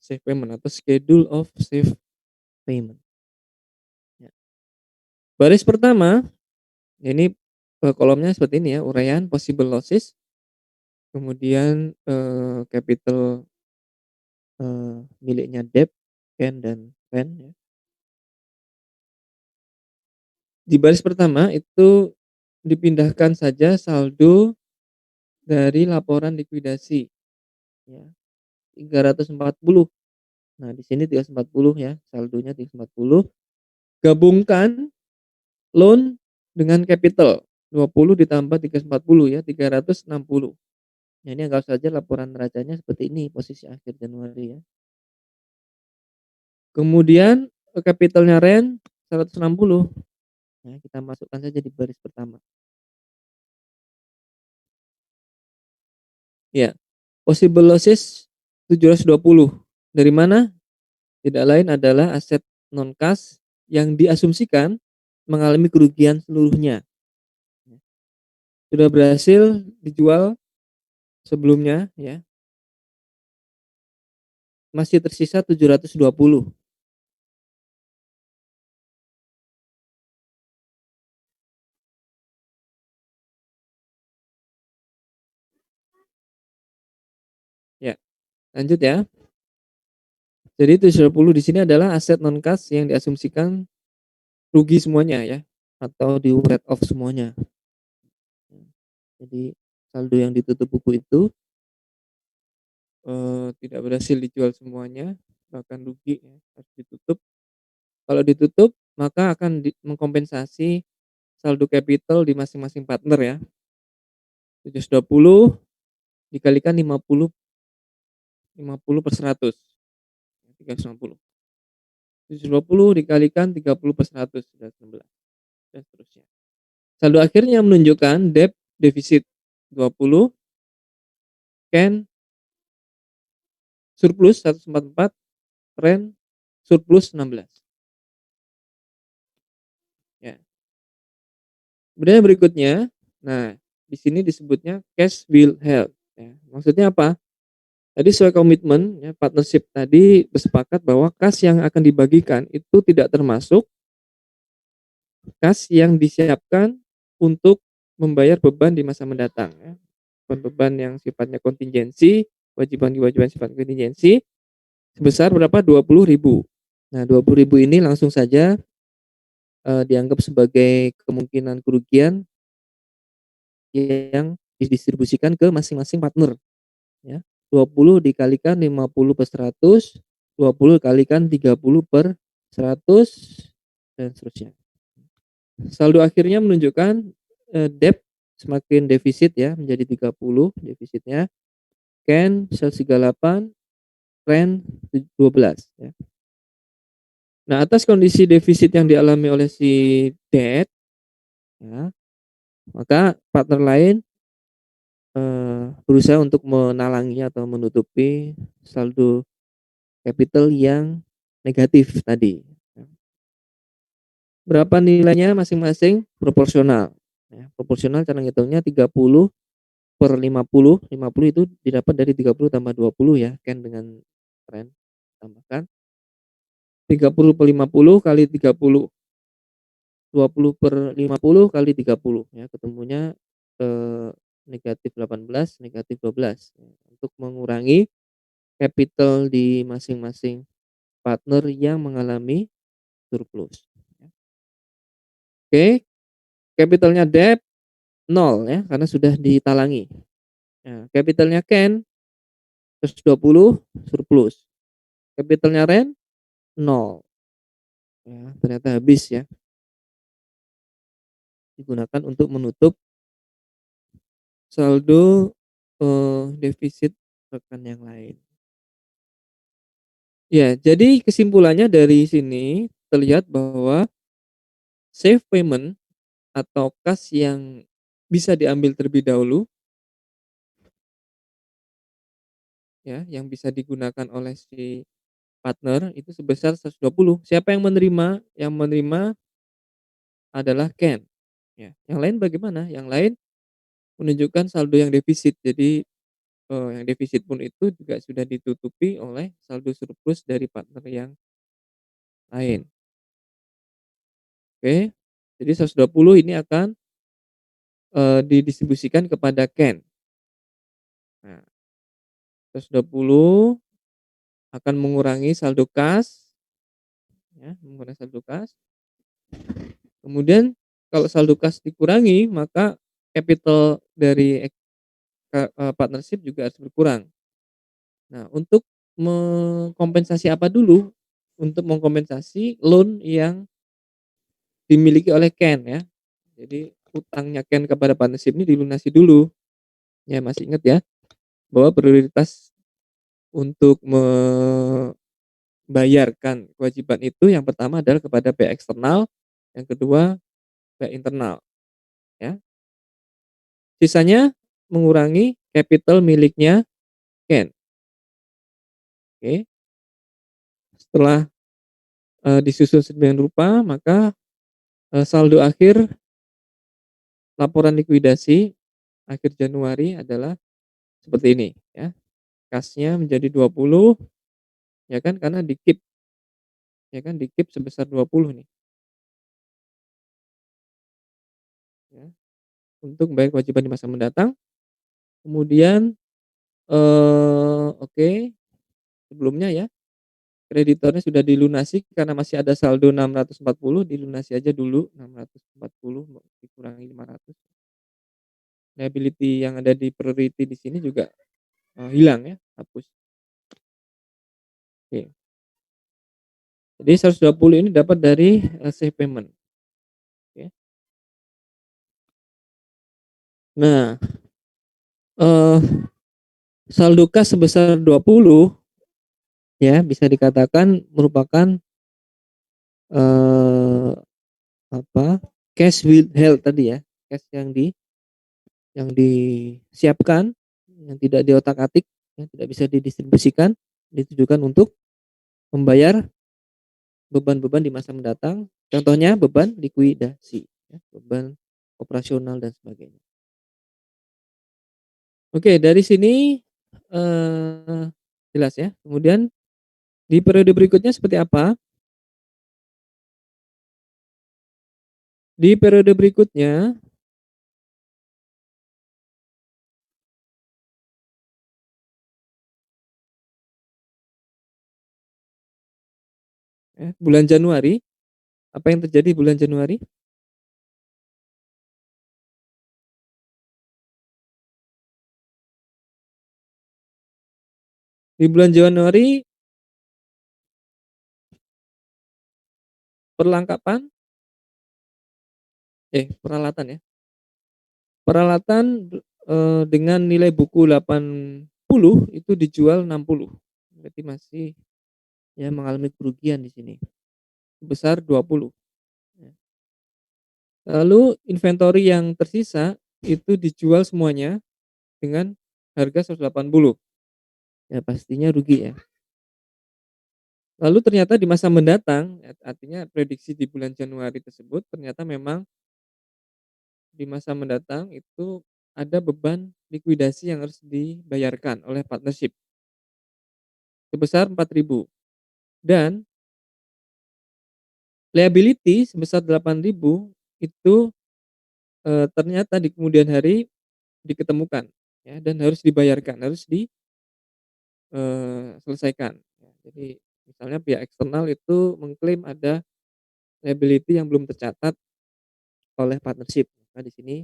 safe payment atau schedule of safe payment, ya. Baris pertama, ini, kolomnya seperti ini ya, uraian possible losses, kemudian, capital, miliknya debt, Ken dan Ren ya. Di baris pertama itu dipindahkan saja saldo dari laporan likuidasi ya, 340. Nah, di sini 340 ya, saldonya 340. Gabungkan loan dengan capital, 20 ditambah 340 ya, 360. Nah, ini anggap saja laporan neracanya seperti ini posisi akhir Januari ya. Kemudian, capital-nya Ren 160. Nah, kita masukkan saja di baris pertama. Ya, possible losses 720. Dari mana? Tidak lain adalah aset non kas yang diasumsikan mengalami kerugian seluruhnya. Sudah berhasil dijual sebelumnya ya, masih tersisa 720. Ya, lanjut ya. Jadi 720 di sini adalah aset non kas yang diasumsikan rugi semuanya ya, atau di write off semuanya. Jadi saldo yang ditutup buku itu, tidak berhasil dijual semuanya, bahkan rugi ya, harus ditutup. Kalau ditutup, maka akan mengkompensasi saldo capital di masing-masing partner ya, 720 dikalikan 50 per 100, 350. 720 dikalikan 30 per 100 sudah 16 dan seterusnya. Saldo akhirnya menunjukkan debt defisit 20, can surplus 144, rent surplus 16. Ya. Kemudian berikutnya, nah di sini disebutnya cash will held. Ya. Maksudnya apa? Tadi sesuai komitmen ya, partnership tadi bersepakat bahwa kas yang akan dibagikan itu tidak termasuk kas yang disiapkan untuk membayar beban di masa mendatang ya. Beban yang sifatnya kontingensi, kewajiban-kewajiban sifat kontingensi sebesar berapa? 20.000. Nah, 20.000 ini langsung saja dianggap sebagai kemungkinan kerugian yang didistribusikan ke masing-masing partner ya. 20 dikalikan 50 per 100, 20 kalikan 30 per 100 dan seterusnya. Saldo akhirnya menunjukkan, debt semakin defisit ya, menjadi 30 defisitnya, can 138, rent 12 ya. Nah, atas kondisi defisit yang dialami oleh si debt ya, maka partner lain, berusaha untuk menalangi atau menutupi saldo capital yang negatif tadi. Berapa nilainya masing-masing? Proporsional ya, proporsional cara ngitungnya 30 per 50, 50 itu didapat dari 30 tambah 20 ya, can dengan rent tambahkan 30 per 50 kali 30, 20 per 50 kali 30 ya, ketemunya, negatif 18, negatif 12 ya, untuk mengurangi capital di masing-masing partner yang mengalami surplus ya. Oke, capitalnya debt 0 ya, karena sudah ditalangi. Nah, capitalnya Ken 120 surplus, capitalnya Ren 0 ya, ternyata habis ya, digunakan untuk menutup saldo, defisit rekan yang lain. Ya, jadi kesimpulannya dari sini terlihat bahwa safe payment atau kas yang bisa diambil terlebih dahulu ya, yang bisa digunakan oleh si partner itu sebesar 120. Siapa yang menerima? Yang menerima adalah Ken. Ya, yang lain bagaimana? Yang lain menunjukkan saldo yang defisit. Jadi, yang defisit pun itu juga sudah ditutupi oleh saldo surplus dari partner yang lain. Oke. Jadi 120 ini akan, didistribusikan kepada Ken. Nah, 120 akan mengurangi saldo kas, ya, mengurangi saldo kas. Kemudian kalau saldo kas dikurangi, maka capital dari partnership juga harus berkurang. Nah, untuk mengkompensasi apa dulu? Untuk mengkompensasi loan yang dimiliki oleh Ken ya. Jadi utangnya Ken kepada partnership ini dilunasi dulu. Ya masih ingat ya, bahwa prioritas untuk membayarkan kewajiban itu yang pertama adalah kepada pihak eksternal, yang kedua pihak internal ya. Sisanya mengurangi capital miliknya Ken. Oke. Setelah, disusun sedemikian rupa, maka, saldo akhir laporan likuidasi akhir Januari adalah seperti ini ya. Kasnya menjadi 20 ya kan, karena di-keep ya kan, di-keep sebesar 20 nih ya, untuk membayar kewajiban di masa mendatang. Kemudian, oke, sebelumnya ya, kreditornya sudah dilunasi karena masih ada saldo 640, dilunasi aja dulu 640 dikurangi 500. liability yang ada di priority di sini juga, hilang ya, hapus. Oke. Jadi 120 ini dapat dari, save payment, oke. Nah, eee, saldo kas sebesar 20 ya bisa dikatakan merupakan, eee, apa, cash withheld tadi ya, cash yang disiapkan, yang tidak diotak-atik, yang tidak bisa didistribusikan, ditujukan untuk membayar beban-beban di masa mendatang, contohnya beban likuidasi ya, beban operasional dan sebagainya. Oke dari sini, eee, jelas ya. Kemudian di periode berikutnya seperti apa? Di periode berikutnya, ya, bulan Januari, apa yang terjadi bulan Januari? Di bulan Januari perlengkapan peralatan ya, peralatan, dengan nilai buku 80 itu dijual 60, berarti masih ya mengalami kerugian di sini, sebesar 20 ya. Lalu inventory yang tersisa itu dijual semuanya dengan harga 180, ya pastinya rugi ya. Lalu ternyata di masa mendatang, artinya prediksi di bulan Januari tersebut ternyata memang di masa mendatang itu ada beban likuidasi yang harus dibayarkan oleh partnership sebesar 4.000 dan liability sebesar 8.000 itu, ternyata di kemudian hari diketemukan ya dan harus dibayarkan, harus selesaikan. Ya, jadi misalnya pihak eksternal itu mengklaim ada liability yang belum tercatat oleh partnership, maka di sini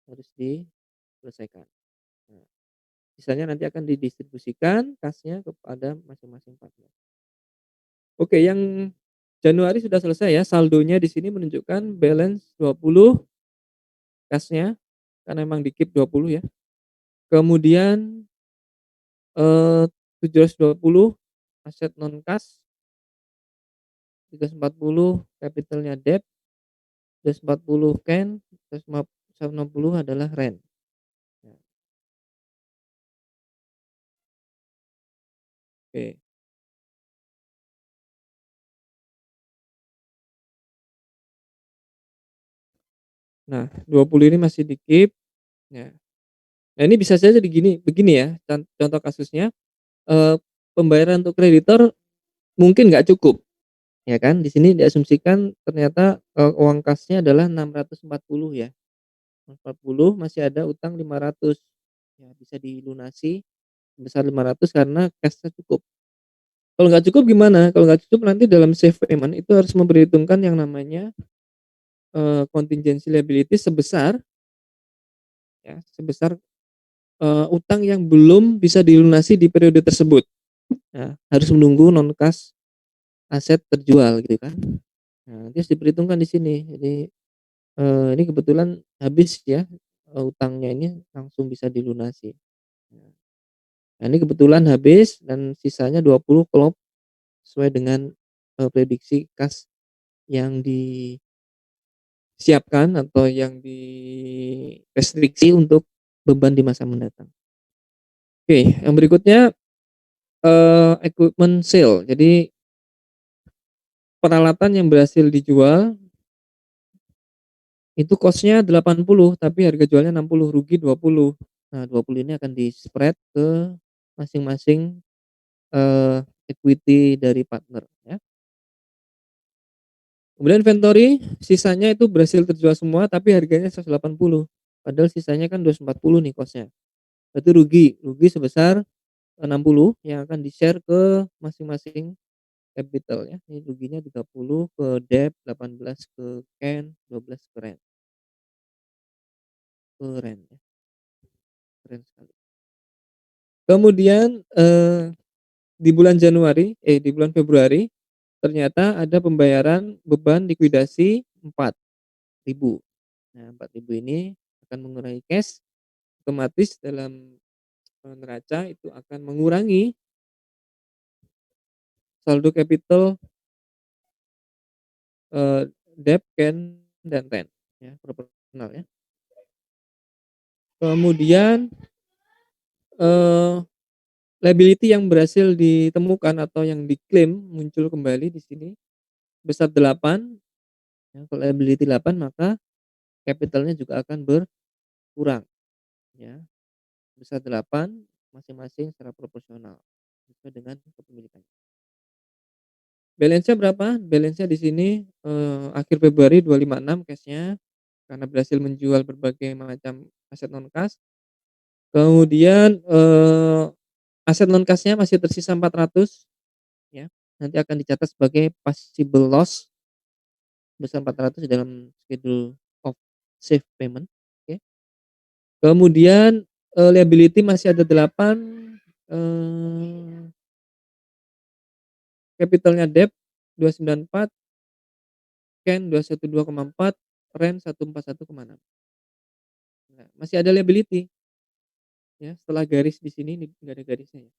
harus diselesaikan. Nah, sisanya nanti akan didistribusikan kasnya kepada masing-masing partner. Oke, yang Januari sudah selesai ya, saldonya di sini menunjukkan balance 20 kasnya, karena memang di-keep 20 ya. Kemudian, eee, 720 aset non kas, 340 capital-nya debt, 340 Ken, 160 adalah rent. Ya, oke. Nah, 20 ini masih di-keep, ya. Nah, ini bisa saja begini ya, contoh kasusnya, eee, pembayaran untuk kreditor mungkin nggak cukup, ya kan. Di sini diasumsikan ternyata, uang kasnya adalah 640 ya, 640 masih ada utang 500, ya bisa dilunasi sebesar 500 karena kas-nya cukup. Kalau nggak cukup gimana? Kalau nggak cukup nanti dalam save payment itu harus memperhitungkan yang namanya, contingency liability sebesar ya, sebesar, utang yang belum bisa dilunasi di periode tersebut. Nah, harus menunggu non kas aset terjual gitu kan. Nah, nanti harus diperhitungkan di sini. Jadi, ini kebetulan habis ya, utangnya ini langsung bisa dilunasi. Nah, ini kebetulan habis dan sisanya 20 klop sesuai dengan, prediksi kas yang disiapkan atau yang direstriksi untuk beban di masa mendatang. Oke, yang berikutnya, equipment sale. Jadi peralatan yang berhasil dijual itu cost-nya 80 tapi harga jualnya 60, rugi 20. Nah, 20 ini akan di-spread ke masing-masing, equity dari partner ya. Kemudian inventory sisanya itu berhasil terjual semua tapi harganya 180, padahal sisanya kan 240 nih cost-nya. Berarti rugi, rugi sebesar 60 yang akan di-share ke masing-masing capital ya. Ini ruginya 30 ke debt, 18 ke Ken, 12 ke rent ya. keren sekali. Kemudian, di bulan Februari, ternyata ada pembayaran beban likuidasi 4.000. Nah, 4.000 ini akan mengurangi cash, otomatis dalam, neraca itu akan mengurangi saldo capital, debt, can, dan rent, ya, proporsional ya. Kemudian, eee, liability yang berhasil ditemukan atau yang diklaim muncul kembali di sini besar 8, ya, kalau liability 8 maka capital-nya juga akan berkurang, ya, besar 8 masing-masing secara proporsional sesuai dengan kepemilikannya. Balance-nya berapa? Balance-nya di sini, akhir Februari 256 cash-nya karena berhasil menjual berbagai macam aset non kas. Kemudian, aset non kasnya masih tersisa 400, ya, nanti akan dicatat sebagai possible loss sebesar 400 dalam schedule of safe payment, oke. Kemudian, liability masih ada 8, eee, capital-nya debt 294, can 212,4, rent 141,6. Nah, masih ada liability, ya, setelah garis di sini nih nggak ada garisnya ya.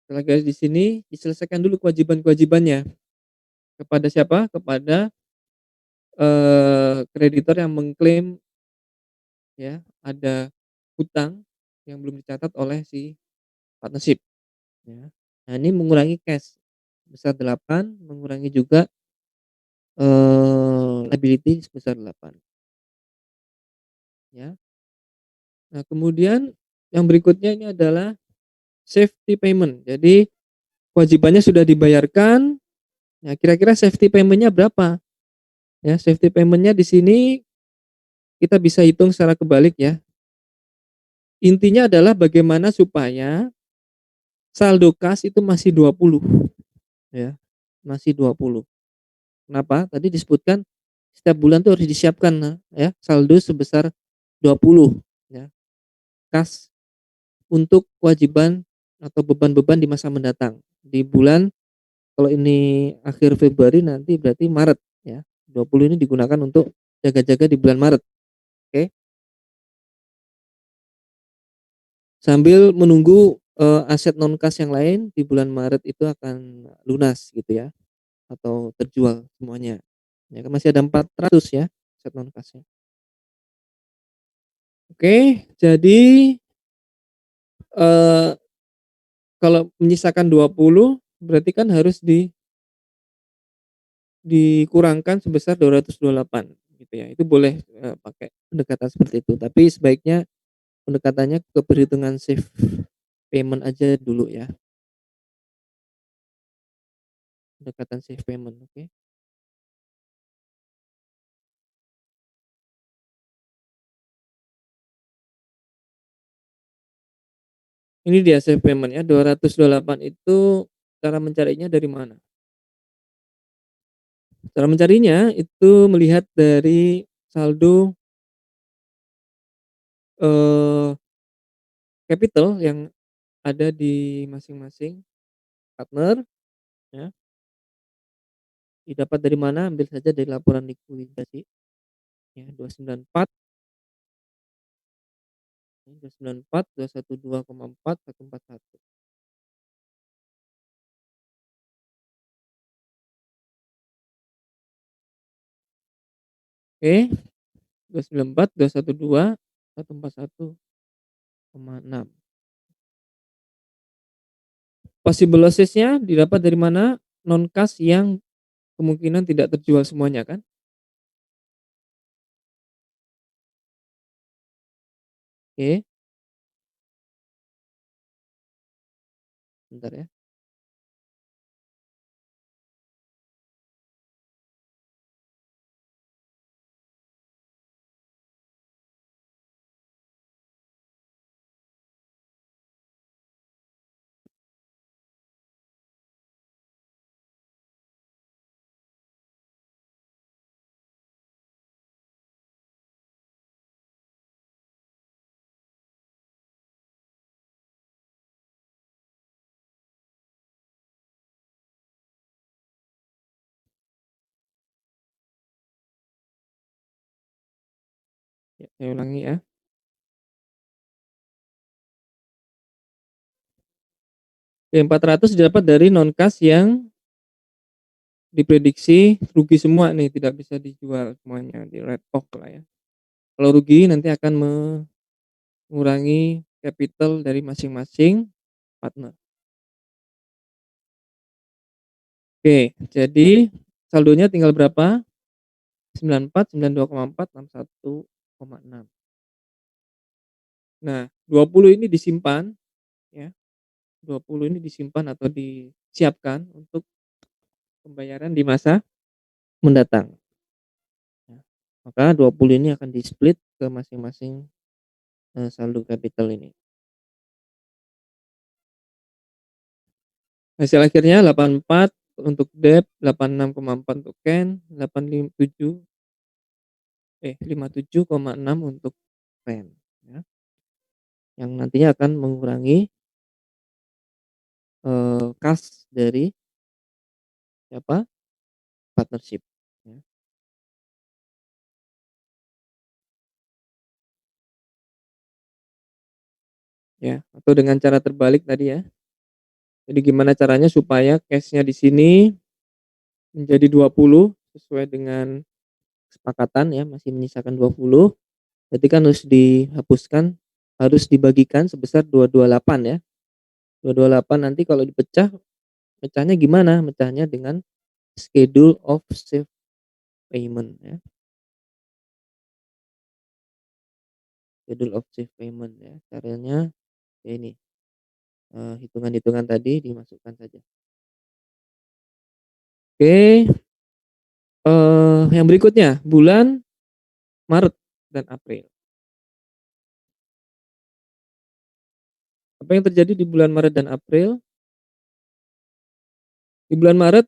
Setelah garis di sini diselesaikan dulu kewajiban-kewajibannya. Kepada siapa? Kepada, kreditor yang mengklaim, ya, ada hutang yang belum dicatat oleh si partnership, ya. Nah, ini mengurangi cash sebesar 8, mengurangi juga, liability sebesar 8, ya. Nah, kemudian yang berikutnya ini adalah safety payment. Jadi kewajibannya sudah dibayarkan, nah kira-kira safety payment-nya berapa? Ya, safety payment-nya di sini kita bisa hitung secara kebalik ya. Intinya adalah bagaimana supaya saldo kas itu masih 20, ya, masih 20. Kenapa? Tadi disebutkan setiap bulan tuh harus disiapkan, ya, saldo sebesar 20, ya, kas untuk kewajiban atau beban-beban di masa mendatang. Di bulan kalau ini akhir Februari nanti berarti Maret, ya. 20 ini digunakan untuk jaga-jaga di bulan Maret, oke. Sambil menunggu, aset non kas yang lain di bulan Maret itu akan lunas gitu ya, atau terjual semuanya. Ya kan masih ada 400 ya aset non kasnya. Oke, jadi, eee, kalau menyisakan 20 berarti kan harus dikurangkan sebesar 228 gitu ya. Itu boleh, pakai pendekatan seperti itu, tapi sebaiknya pendekatannya ke perhitungan safe payment aja dulu ya, pendekatan safe payment, oke. Ini dia safe payment-nya 228 itu cara mencarinya dari mana? Cara mencarinya itu melihat dari saldo, eee, capital yang ada di masing-masing partner, ya. Didapat dari mana? Ambil saja dari laporan likuidasi, ya, 294, 294, 212,4, 141. Oke, 294, 212, 141,6. Possible losses-nya didapat dari mana? Non kas yang kemungkinan tidak terjual semuanya kan? Oke, bentar ya. Saya ulangi ya. Oke, 400 didapat dari non-kas yang diprediksi rugi semua nih, tidak bisa dijual semuanya, di write off lah ya. Kalau rugi nanti akan mengurangi capital dari masing-masing partner. Oke, jadi saldonya tinggal berapa? 94, 92,4, 61,6. Nah, 20 ini disimpan ya, 20 ini disimpan atau disiapkan untuk pembayaran di masa mendatang. Ya. Maka 20 ini akan di-split ke masing-masing, saldo capital ini. Hasil akhirnya 84 untuk debt, 86,4 untuk CAN, 57,6 untuk REN ya, yang nantinya akan mengurangi, kas dari siapa? Partnership ya. Ya, atau dengan cara terbalik tadi ya. Jadi gimana caranya supaya cash-nya di sini menjadi 20 sesuai dengan kesepakatan ya, masih menyisakan 20, berarti kan harus dihapuskan, harus dibagikan sebesar 228 ya. 228 nanti kalau dipecah, mecahnya gimana? Mecahnya dengan schedule of safe payment ya, schedule of safe payment ya. Caranya ya ini, hitungan-hitungan tadi dimasukkan saja. Oke, yang berikutnya bulan Maret dan April. Apa yang terjadi di bulan Maret dan April? Di bulan Maret,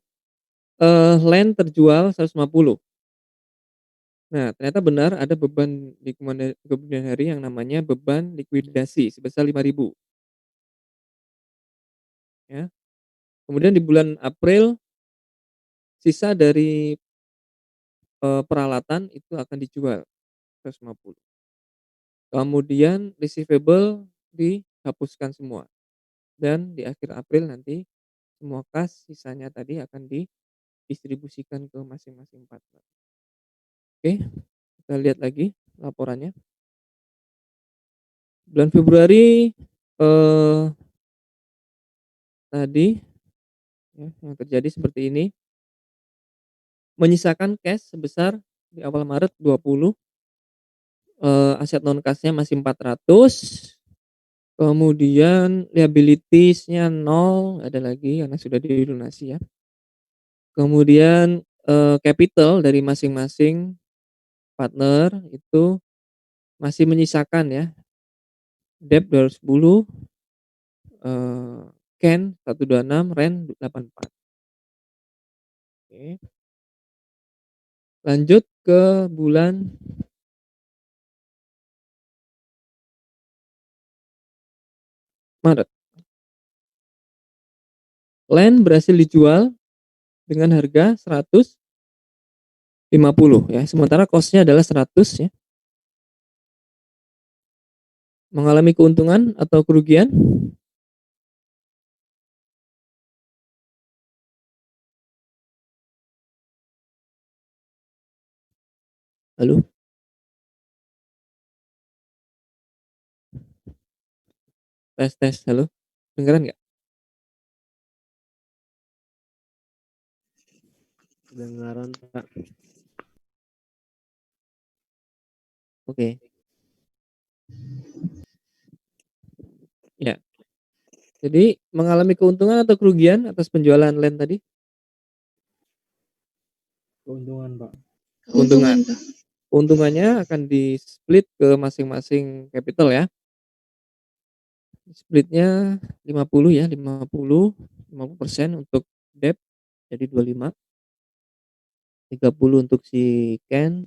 land terjual 150. Nah, ternyata benar ada beban di kemudian hari yang namanya beban likuidasi sebesar 5.000 ya. Kemudian di bulan April, sisa dari, peralatan itu akan dijual 150. Kemudian receivable dihapuskan semua dan di akhir April nanti semua kas sisanya tadi akan didistribusikan ke masing-masing partner. Oke, kita lihat lagi laporannya. Bulan Februari, tadi ya yang terjadi seperti ini, menyisakan cash sebesar di awal Maret 20, aset non kasnya masih 400, kemudian liabilities-nya 0, ada lagi karena sudah dilunasi ya. Kemudian, capital dari masing-masing partner itu masih menyisakan ya, debt 210, CAN 126, REN 84. Oke. Lanjut ke bulan Maret. Land berhasil dijual dengan harga 150 ya, sementara cost-nya adalah 100 ya. Mengalami keuntungan atau kerugian? Halo? Tes tes, halo? Kedengeran nggak?
Kedengaran, Kak.
Oke, ya. Jadi mengalami keuntungan atau kerugian atas penjualan land tadi?
Keuntungan, Pak.
Keuntungan. Keuntungannya akan di-split ke masing-masing capital ya. Split-nya 50 ya, 50% untuk debt jadi 25, 30 untuk si Ken,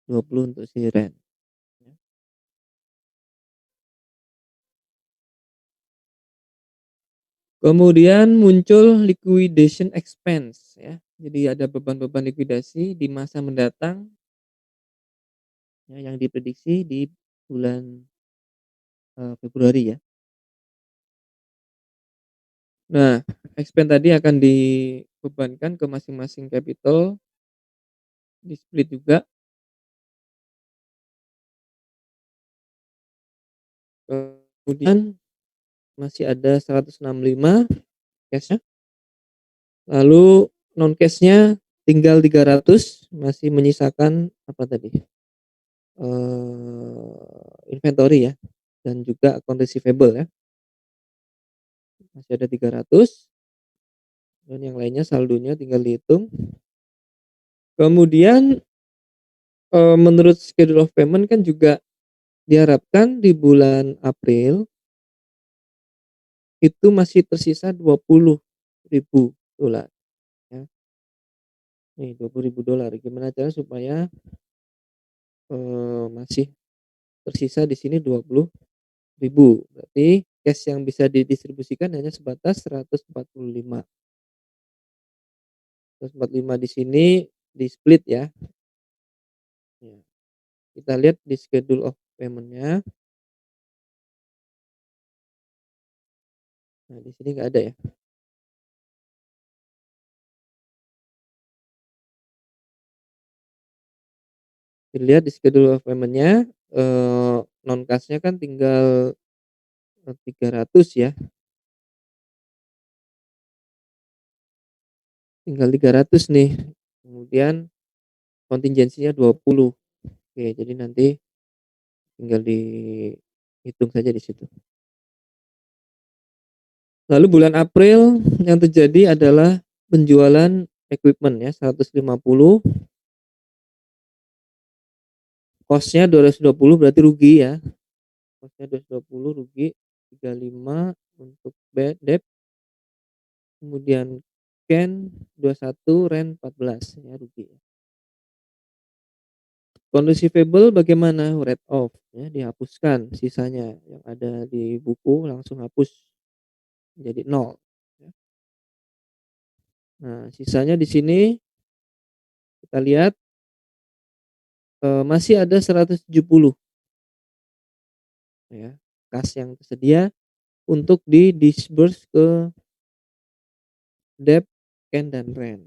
20 untuk si Ren. Kemudian muncul liquidation expense ya. Jadi ada beban-beban likuidasi di masa mendatang
ya, yang diprediksi di bulan, Februari ya.
Nah, expand tadi akan dibebankan ke masing-masing capital, di-split juga, kemudian masih ada 165 cash-nya, lalu non cash-nya tinggal 300, masih menyisakan apa tadi, inventory ya, dan juga account receivable ya, masih ada 300 dan yang lainnya saldonya tinggal dihitung. Kemudian, menurut schedule of payment kan juga diharapkan di bulan April itu masih tersisa $20.000 ya. Nih $20.000 gimana cara supaya, masih tersisa di sini 20.000, berarti cash yang bisa didistribusikan hanya sebatas 145. 145 di sini di-split ya. Ya, kita lihat di schedule of payment-nya. Nah, di sini nggak ada ya. Dilihat di schedule of payment-nya, non cash-nya kan tinggal, 300 ya, tinggal 300 nih. Kemudian kontingensinya 20. Oke, jadi nanti tinggal dihitung saja di situ. Lalu bulan April yang terjadi adalah penjualan equipment ya, 150, cost-nya 220 berarti rugi ya. Cost-nya 220 rugi, 35 untuk debt, kemudian Ken 21, rent 14 ya rugi. Account receivable bagaimana? Write off ya, dihapuskan sisanya yang ada di buku langsung hapus jadi 0 ya. Nah, sisanya di sini kita lihat, masih ada 170 ya, kas yang tersedia untuk di-disburse ke debt, Ken dan rent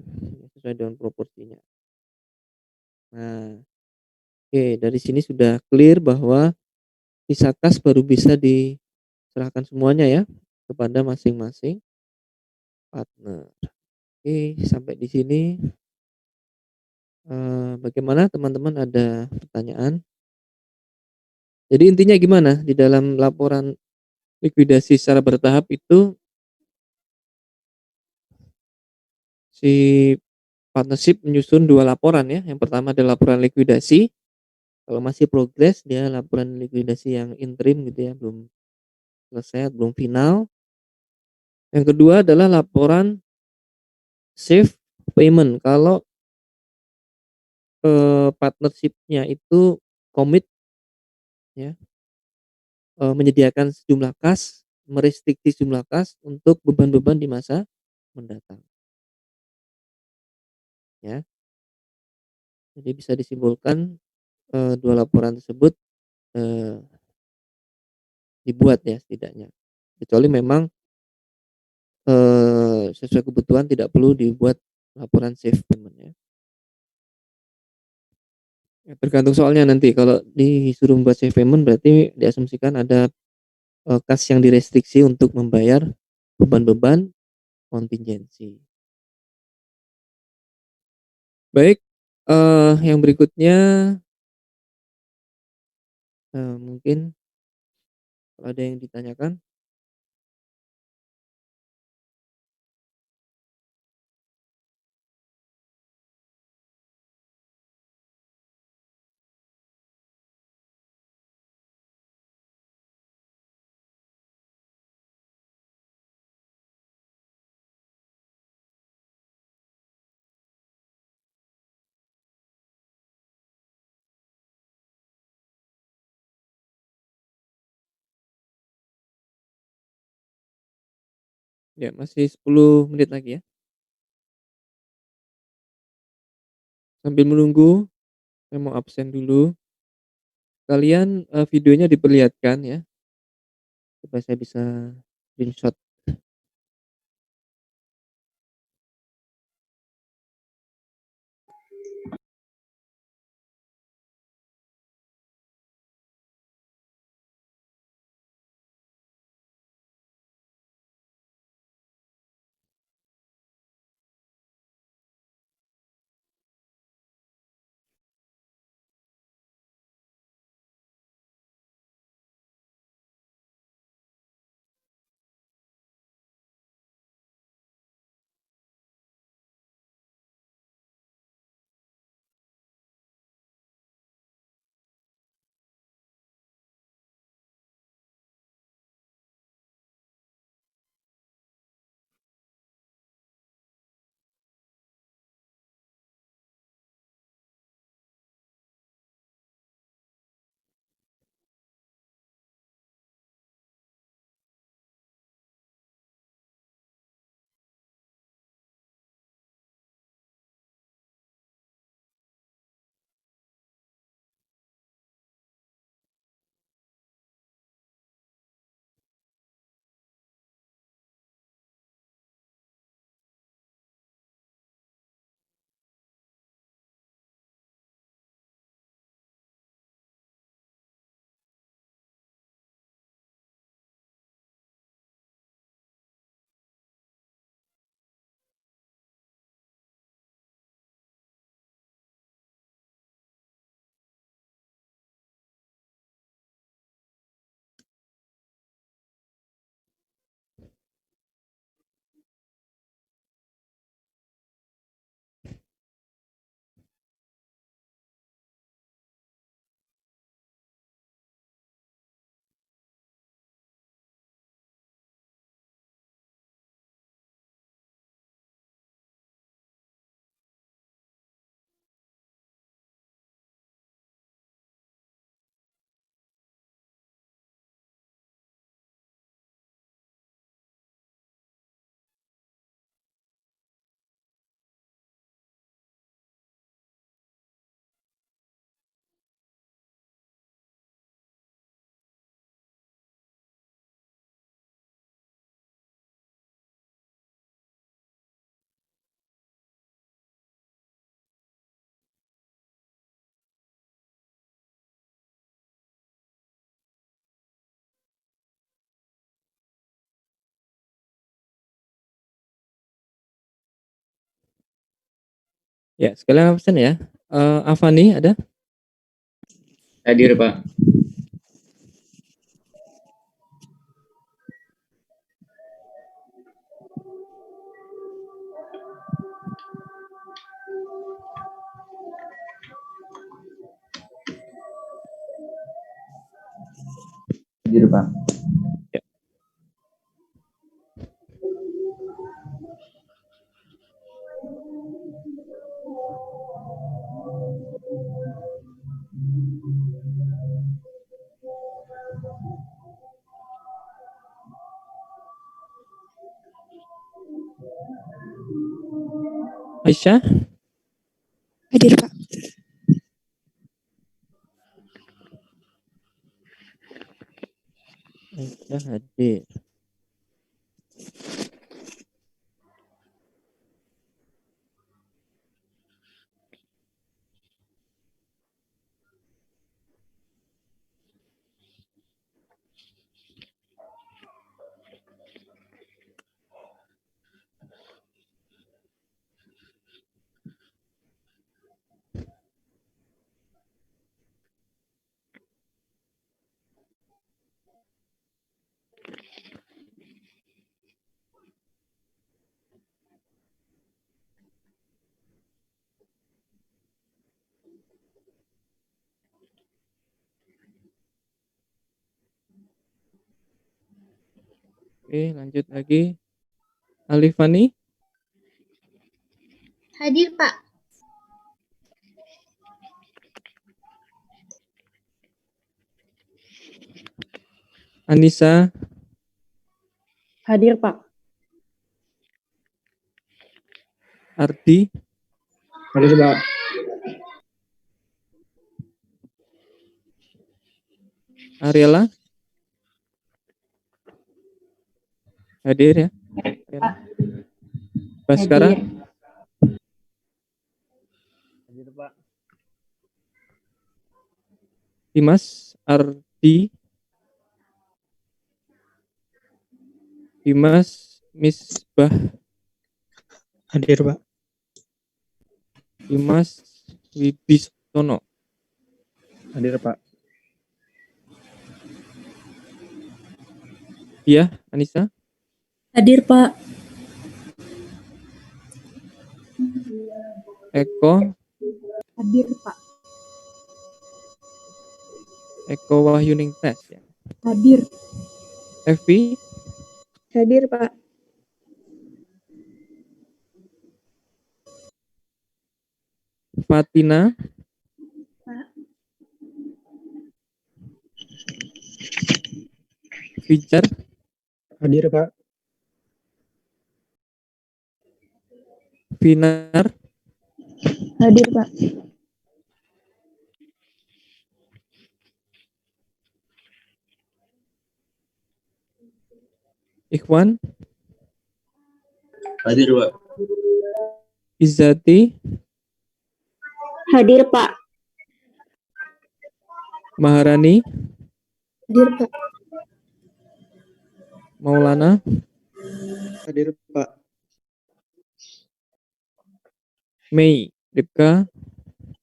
sesuai dengan proporsinya. Nah, oke, dari sini sudah clear bahwa sisa kas baru bisa diserahkan semuanya ya kepada masing-masing partner. Oke, sampai di sini, bagaimana teman-teman, ada pertanyaan? Jadi intinya gimana di dalam laporan likuidasi secara bertahap itu, si partnership menyusun 2 laporan ya. Yang pertama adalah laporan likuidasi, kalau masih progres dia laporan likuidasi yang interim gitu ya, belum selesai, belum final. Yang kedua adalah laporan safe payment kalau, partnership-nya itu komit ya, menyediakan sejumlah kas, merestriksi sejumlah kas untuk beban-beban di masa mendatang ya. Jadi bisa disimpulkan, 2 laporan tersebut, eee, dibuat ya setidaknya. Kecuali memang, sesuai kebutuhan tidak perlu dibuat laporan safe payment ya. Ya tergantung soalnya nanti kalau disuruh membuat safe payment berarti diasumsikan ada, kas yang direstriksi untuk membayar beban-beban kontingensi. Baik, yang berikutnya, mungkin kalau ada yang ditanyakan? Ya masih 10 menit lagi ya. Sambil menunggu, saya mau absen dulu. sekalian, videonya diperlihatkan ya.
supaya saya bisa screenshot.
Ya, sekalian absen ya. Avani ada?
Hadir, Pak. Hadir, Pak.
Ya. Aisyah?
Hadir, Pak.
Aisyah hadir.
Oke, lanjut lagi. Alifani?
Hadir, Pak.
Anissa?
Hadir, Pak.
Ardi?
Hadir, Pak.
Ariela hadir ya. Ariela. Baskara
Hadir, Pak.
Dimas Ardi Dimas Misbah
Hadir, Pak.
Dimas Wibisono
Hadir, Pak.
Dia Anissa
Hadir, Pak.
Eko
Hadir, Pak.
Eko Wahyuningtyas ya.
Hadir.
Evi
Hadir, Pak.
Fatina Fijar
Hadir, Pak.
Finar
Hadir, Pak.
Ikhwan
Hadir, Pak.
Izzati
Hadir, Pak.
Maharani
Hadir, Pak.
Maulana
Hadir, Pak.
Mei Deka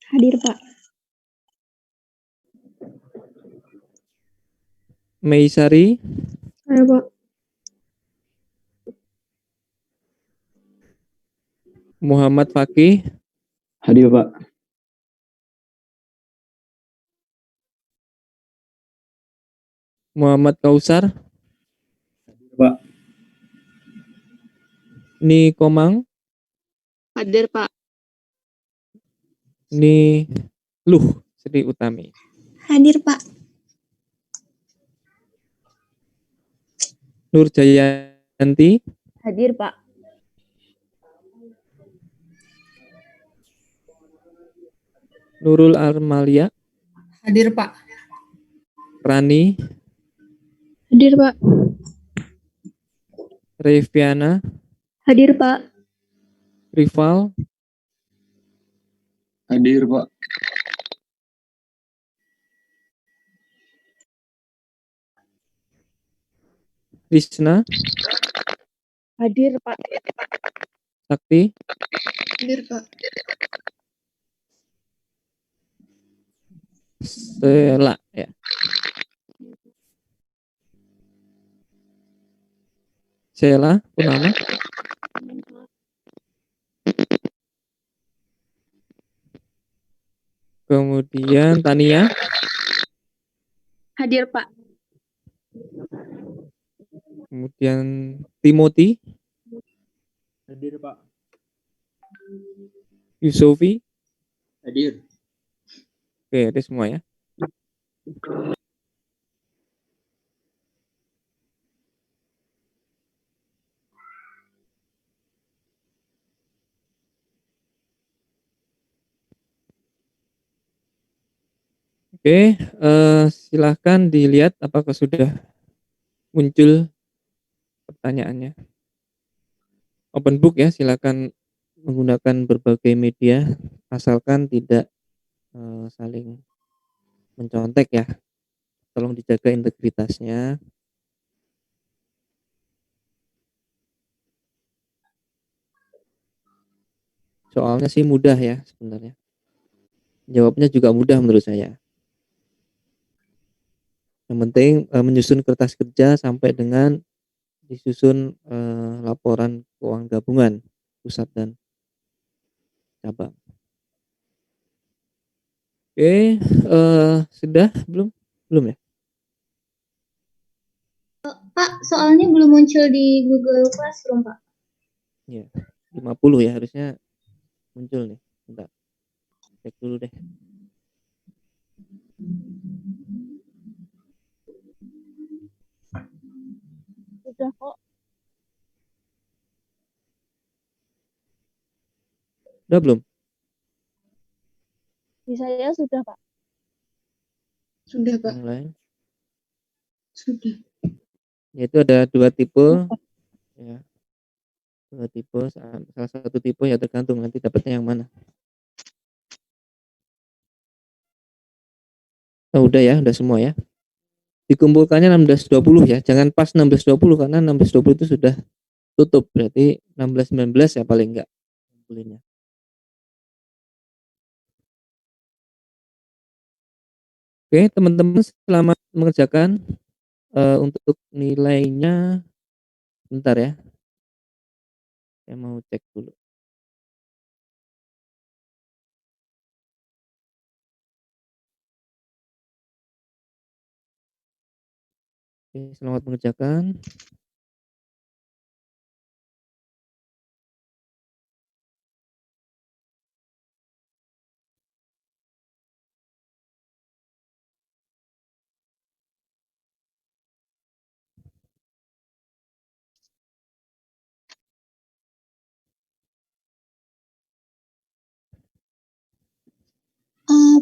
Hadir, Pak.
Meisari
Ayo, Pak.
Muhammad Fakih
Hadir, Pak.
Muhammad Kausar
Pak.
Ni Komang
Hadir, Pak.
Ni Luh Sri Utami
Hadir, Pak.
Nur Jayanti
Hadir, Pak.
Nurul Armalia
Hadir, Pak.
Rani
Hadir, Pak.
Reviana
Hadir, Pak.
Rival
Hadir, Pak.
Risna
Hadir, Pak.
Sakti
Hadir, Pak.
Sela ya. Sela Purnama kemudian Tania
Hadir, Pak.
kemudian Timothy
Hadir, Pak.
Yusofi
Hadir.
oke ada semua ya. Oke, silahkan dilihat apakah sudah muncul pertanyaannya. Open book ya, silahkan menggunakan berbagai media, asalkan tidak saling mencontek ya. Tolong dijaga integritasnya. Soalnya sih mudah ya sebenarnya. Jawabnya juga mudah menurut saya. Yang penting menyusun kertas kerja sampai dengan disusun laporan keuangan gabungan pusat dan cabang. Oke, sudah belum? Belum ya?
Pak, soalnya belum muncul di Google Classroom, Pak.
Iya, 50 ya harusnya muncul nih. Bentar. Cek dulu deh.
Sudah kok.
Udah belum?
Di saya sudah, Pak.
Sudah, Pak.
Yang lain?
Sudah.
Yaitu ada 2 tipe, ya. 2 tipe, salah satu tipe ya tergantung nanti dapatnya yang mana. Oh, udah ya, udah semua ya. Dikumpulkannya 16-20 ya, jangan pas 16-20 karena 16-20 itu sudah tutup, berarti 16-19 ya paling enggak kumpulinnya. Oke, teman-teman selamat mengerjakan. Untuk nilainya bentar ya. Saya mau cek dulu. Oke, selamat mengerjakan.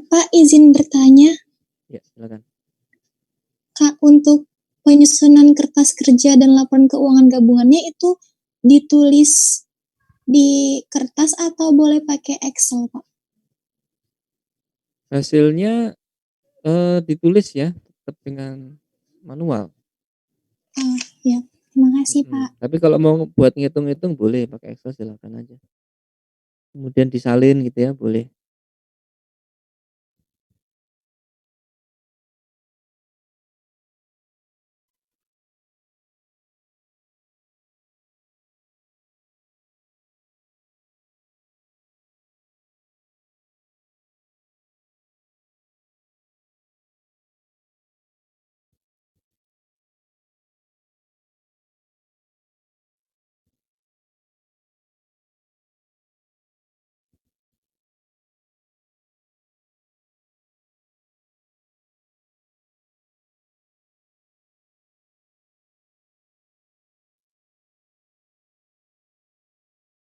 Pak, izin bertanya,
Ya, silakan.
Kak, untuk penyusunan kertas kerja dan laporan keuangan gabungannya itu ditulis di kertas atau boleh pakai Excel, Pak?
Hasilnya ditulis ya, tetap dengan manual.
Ya, terima kasih, Pak.
Tapi kalau mau buat ngitung-ngitung boleh pakai Excel silakan aja. Kemudian disalin gitu ya, boleh.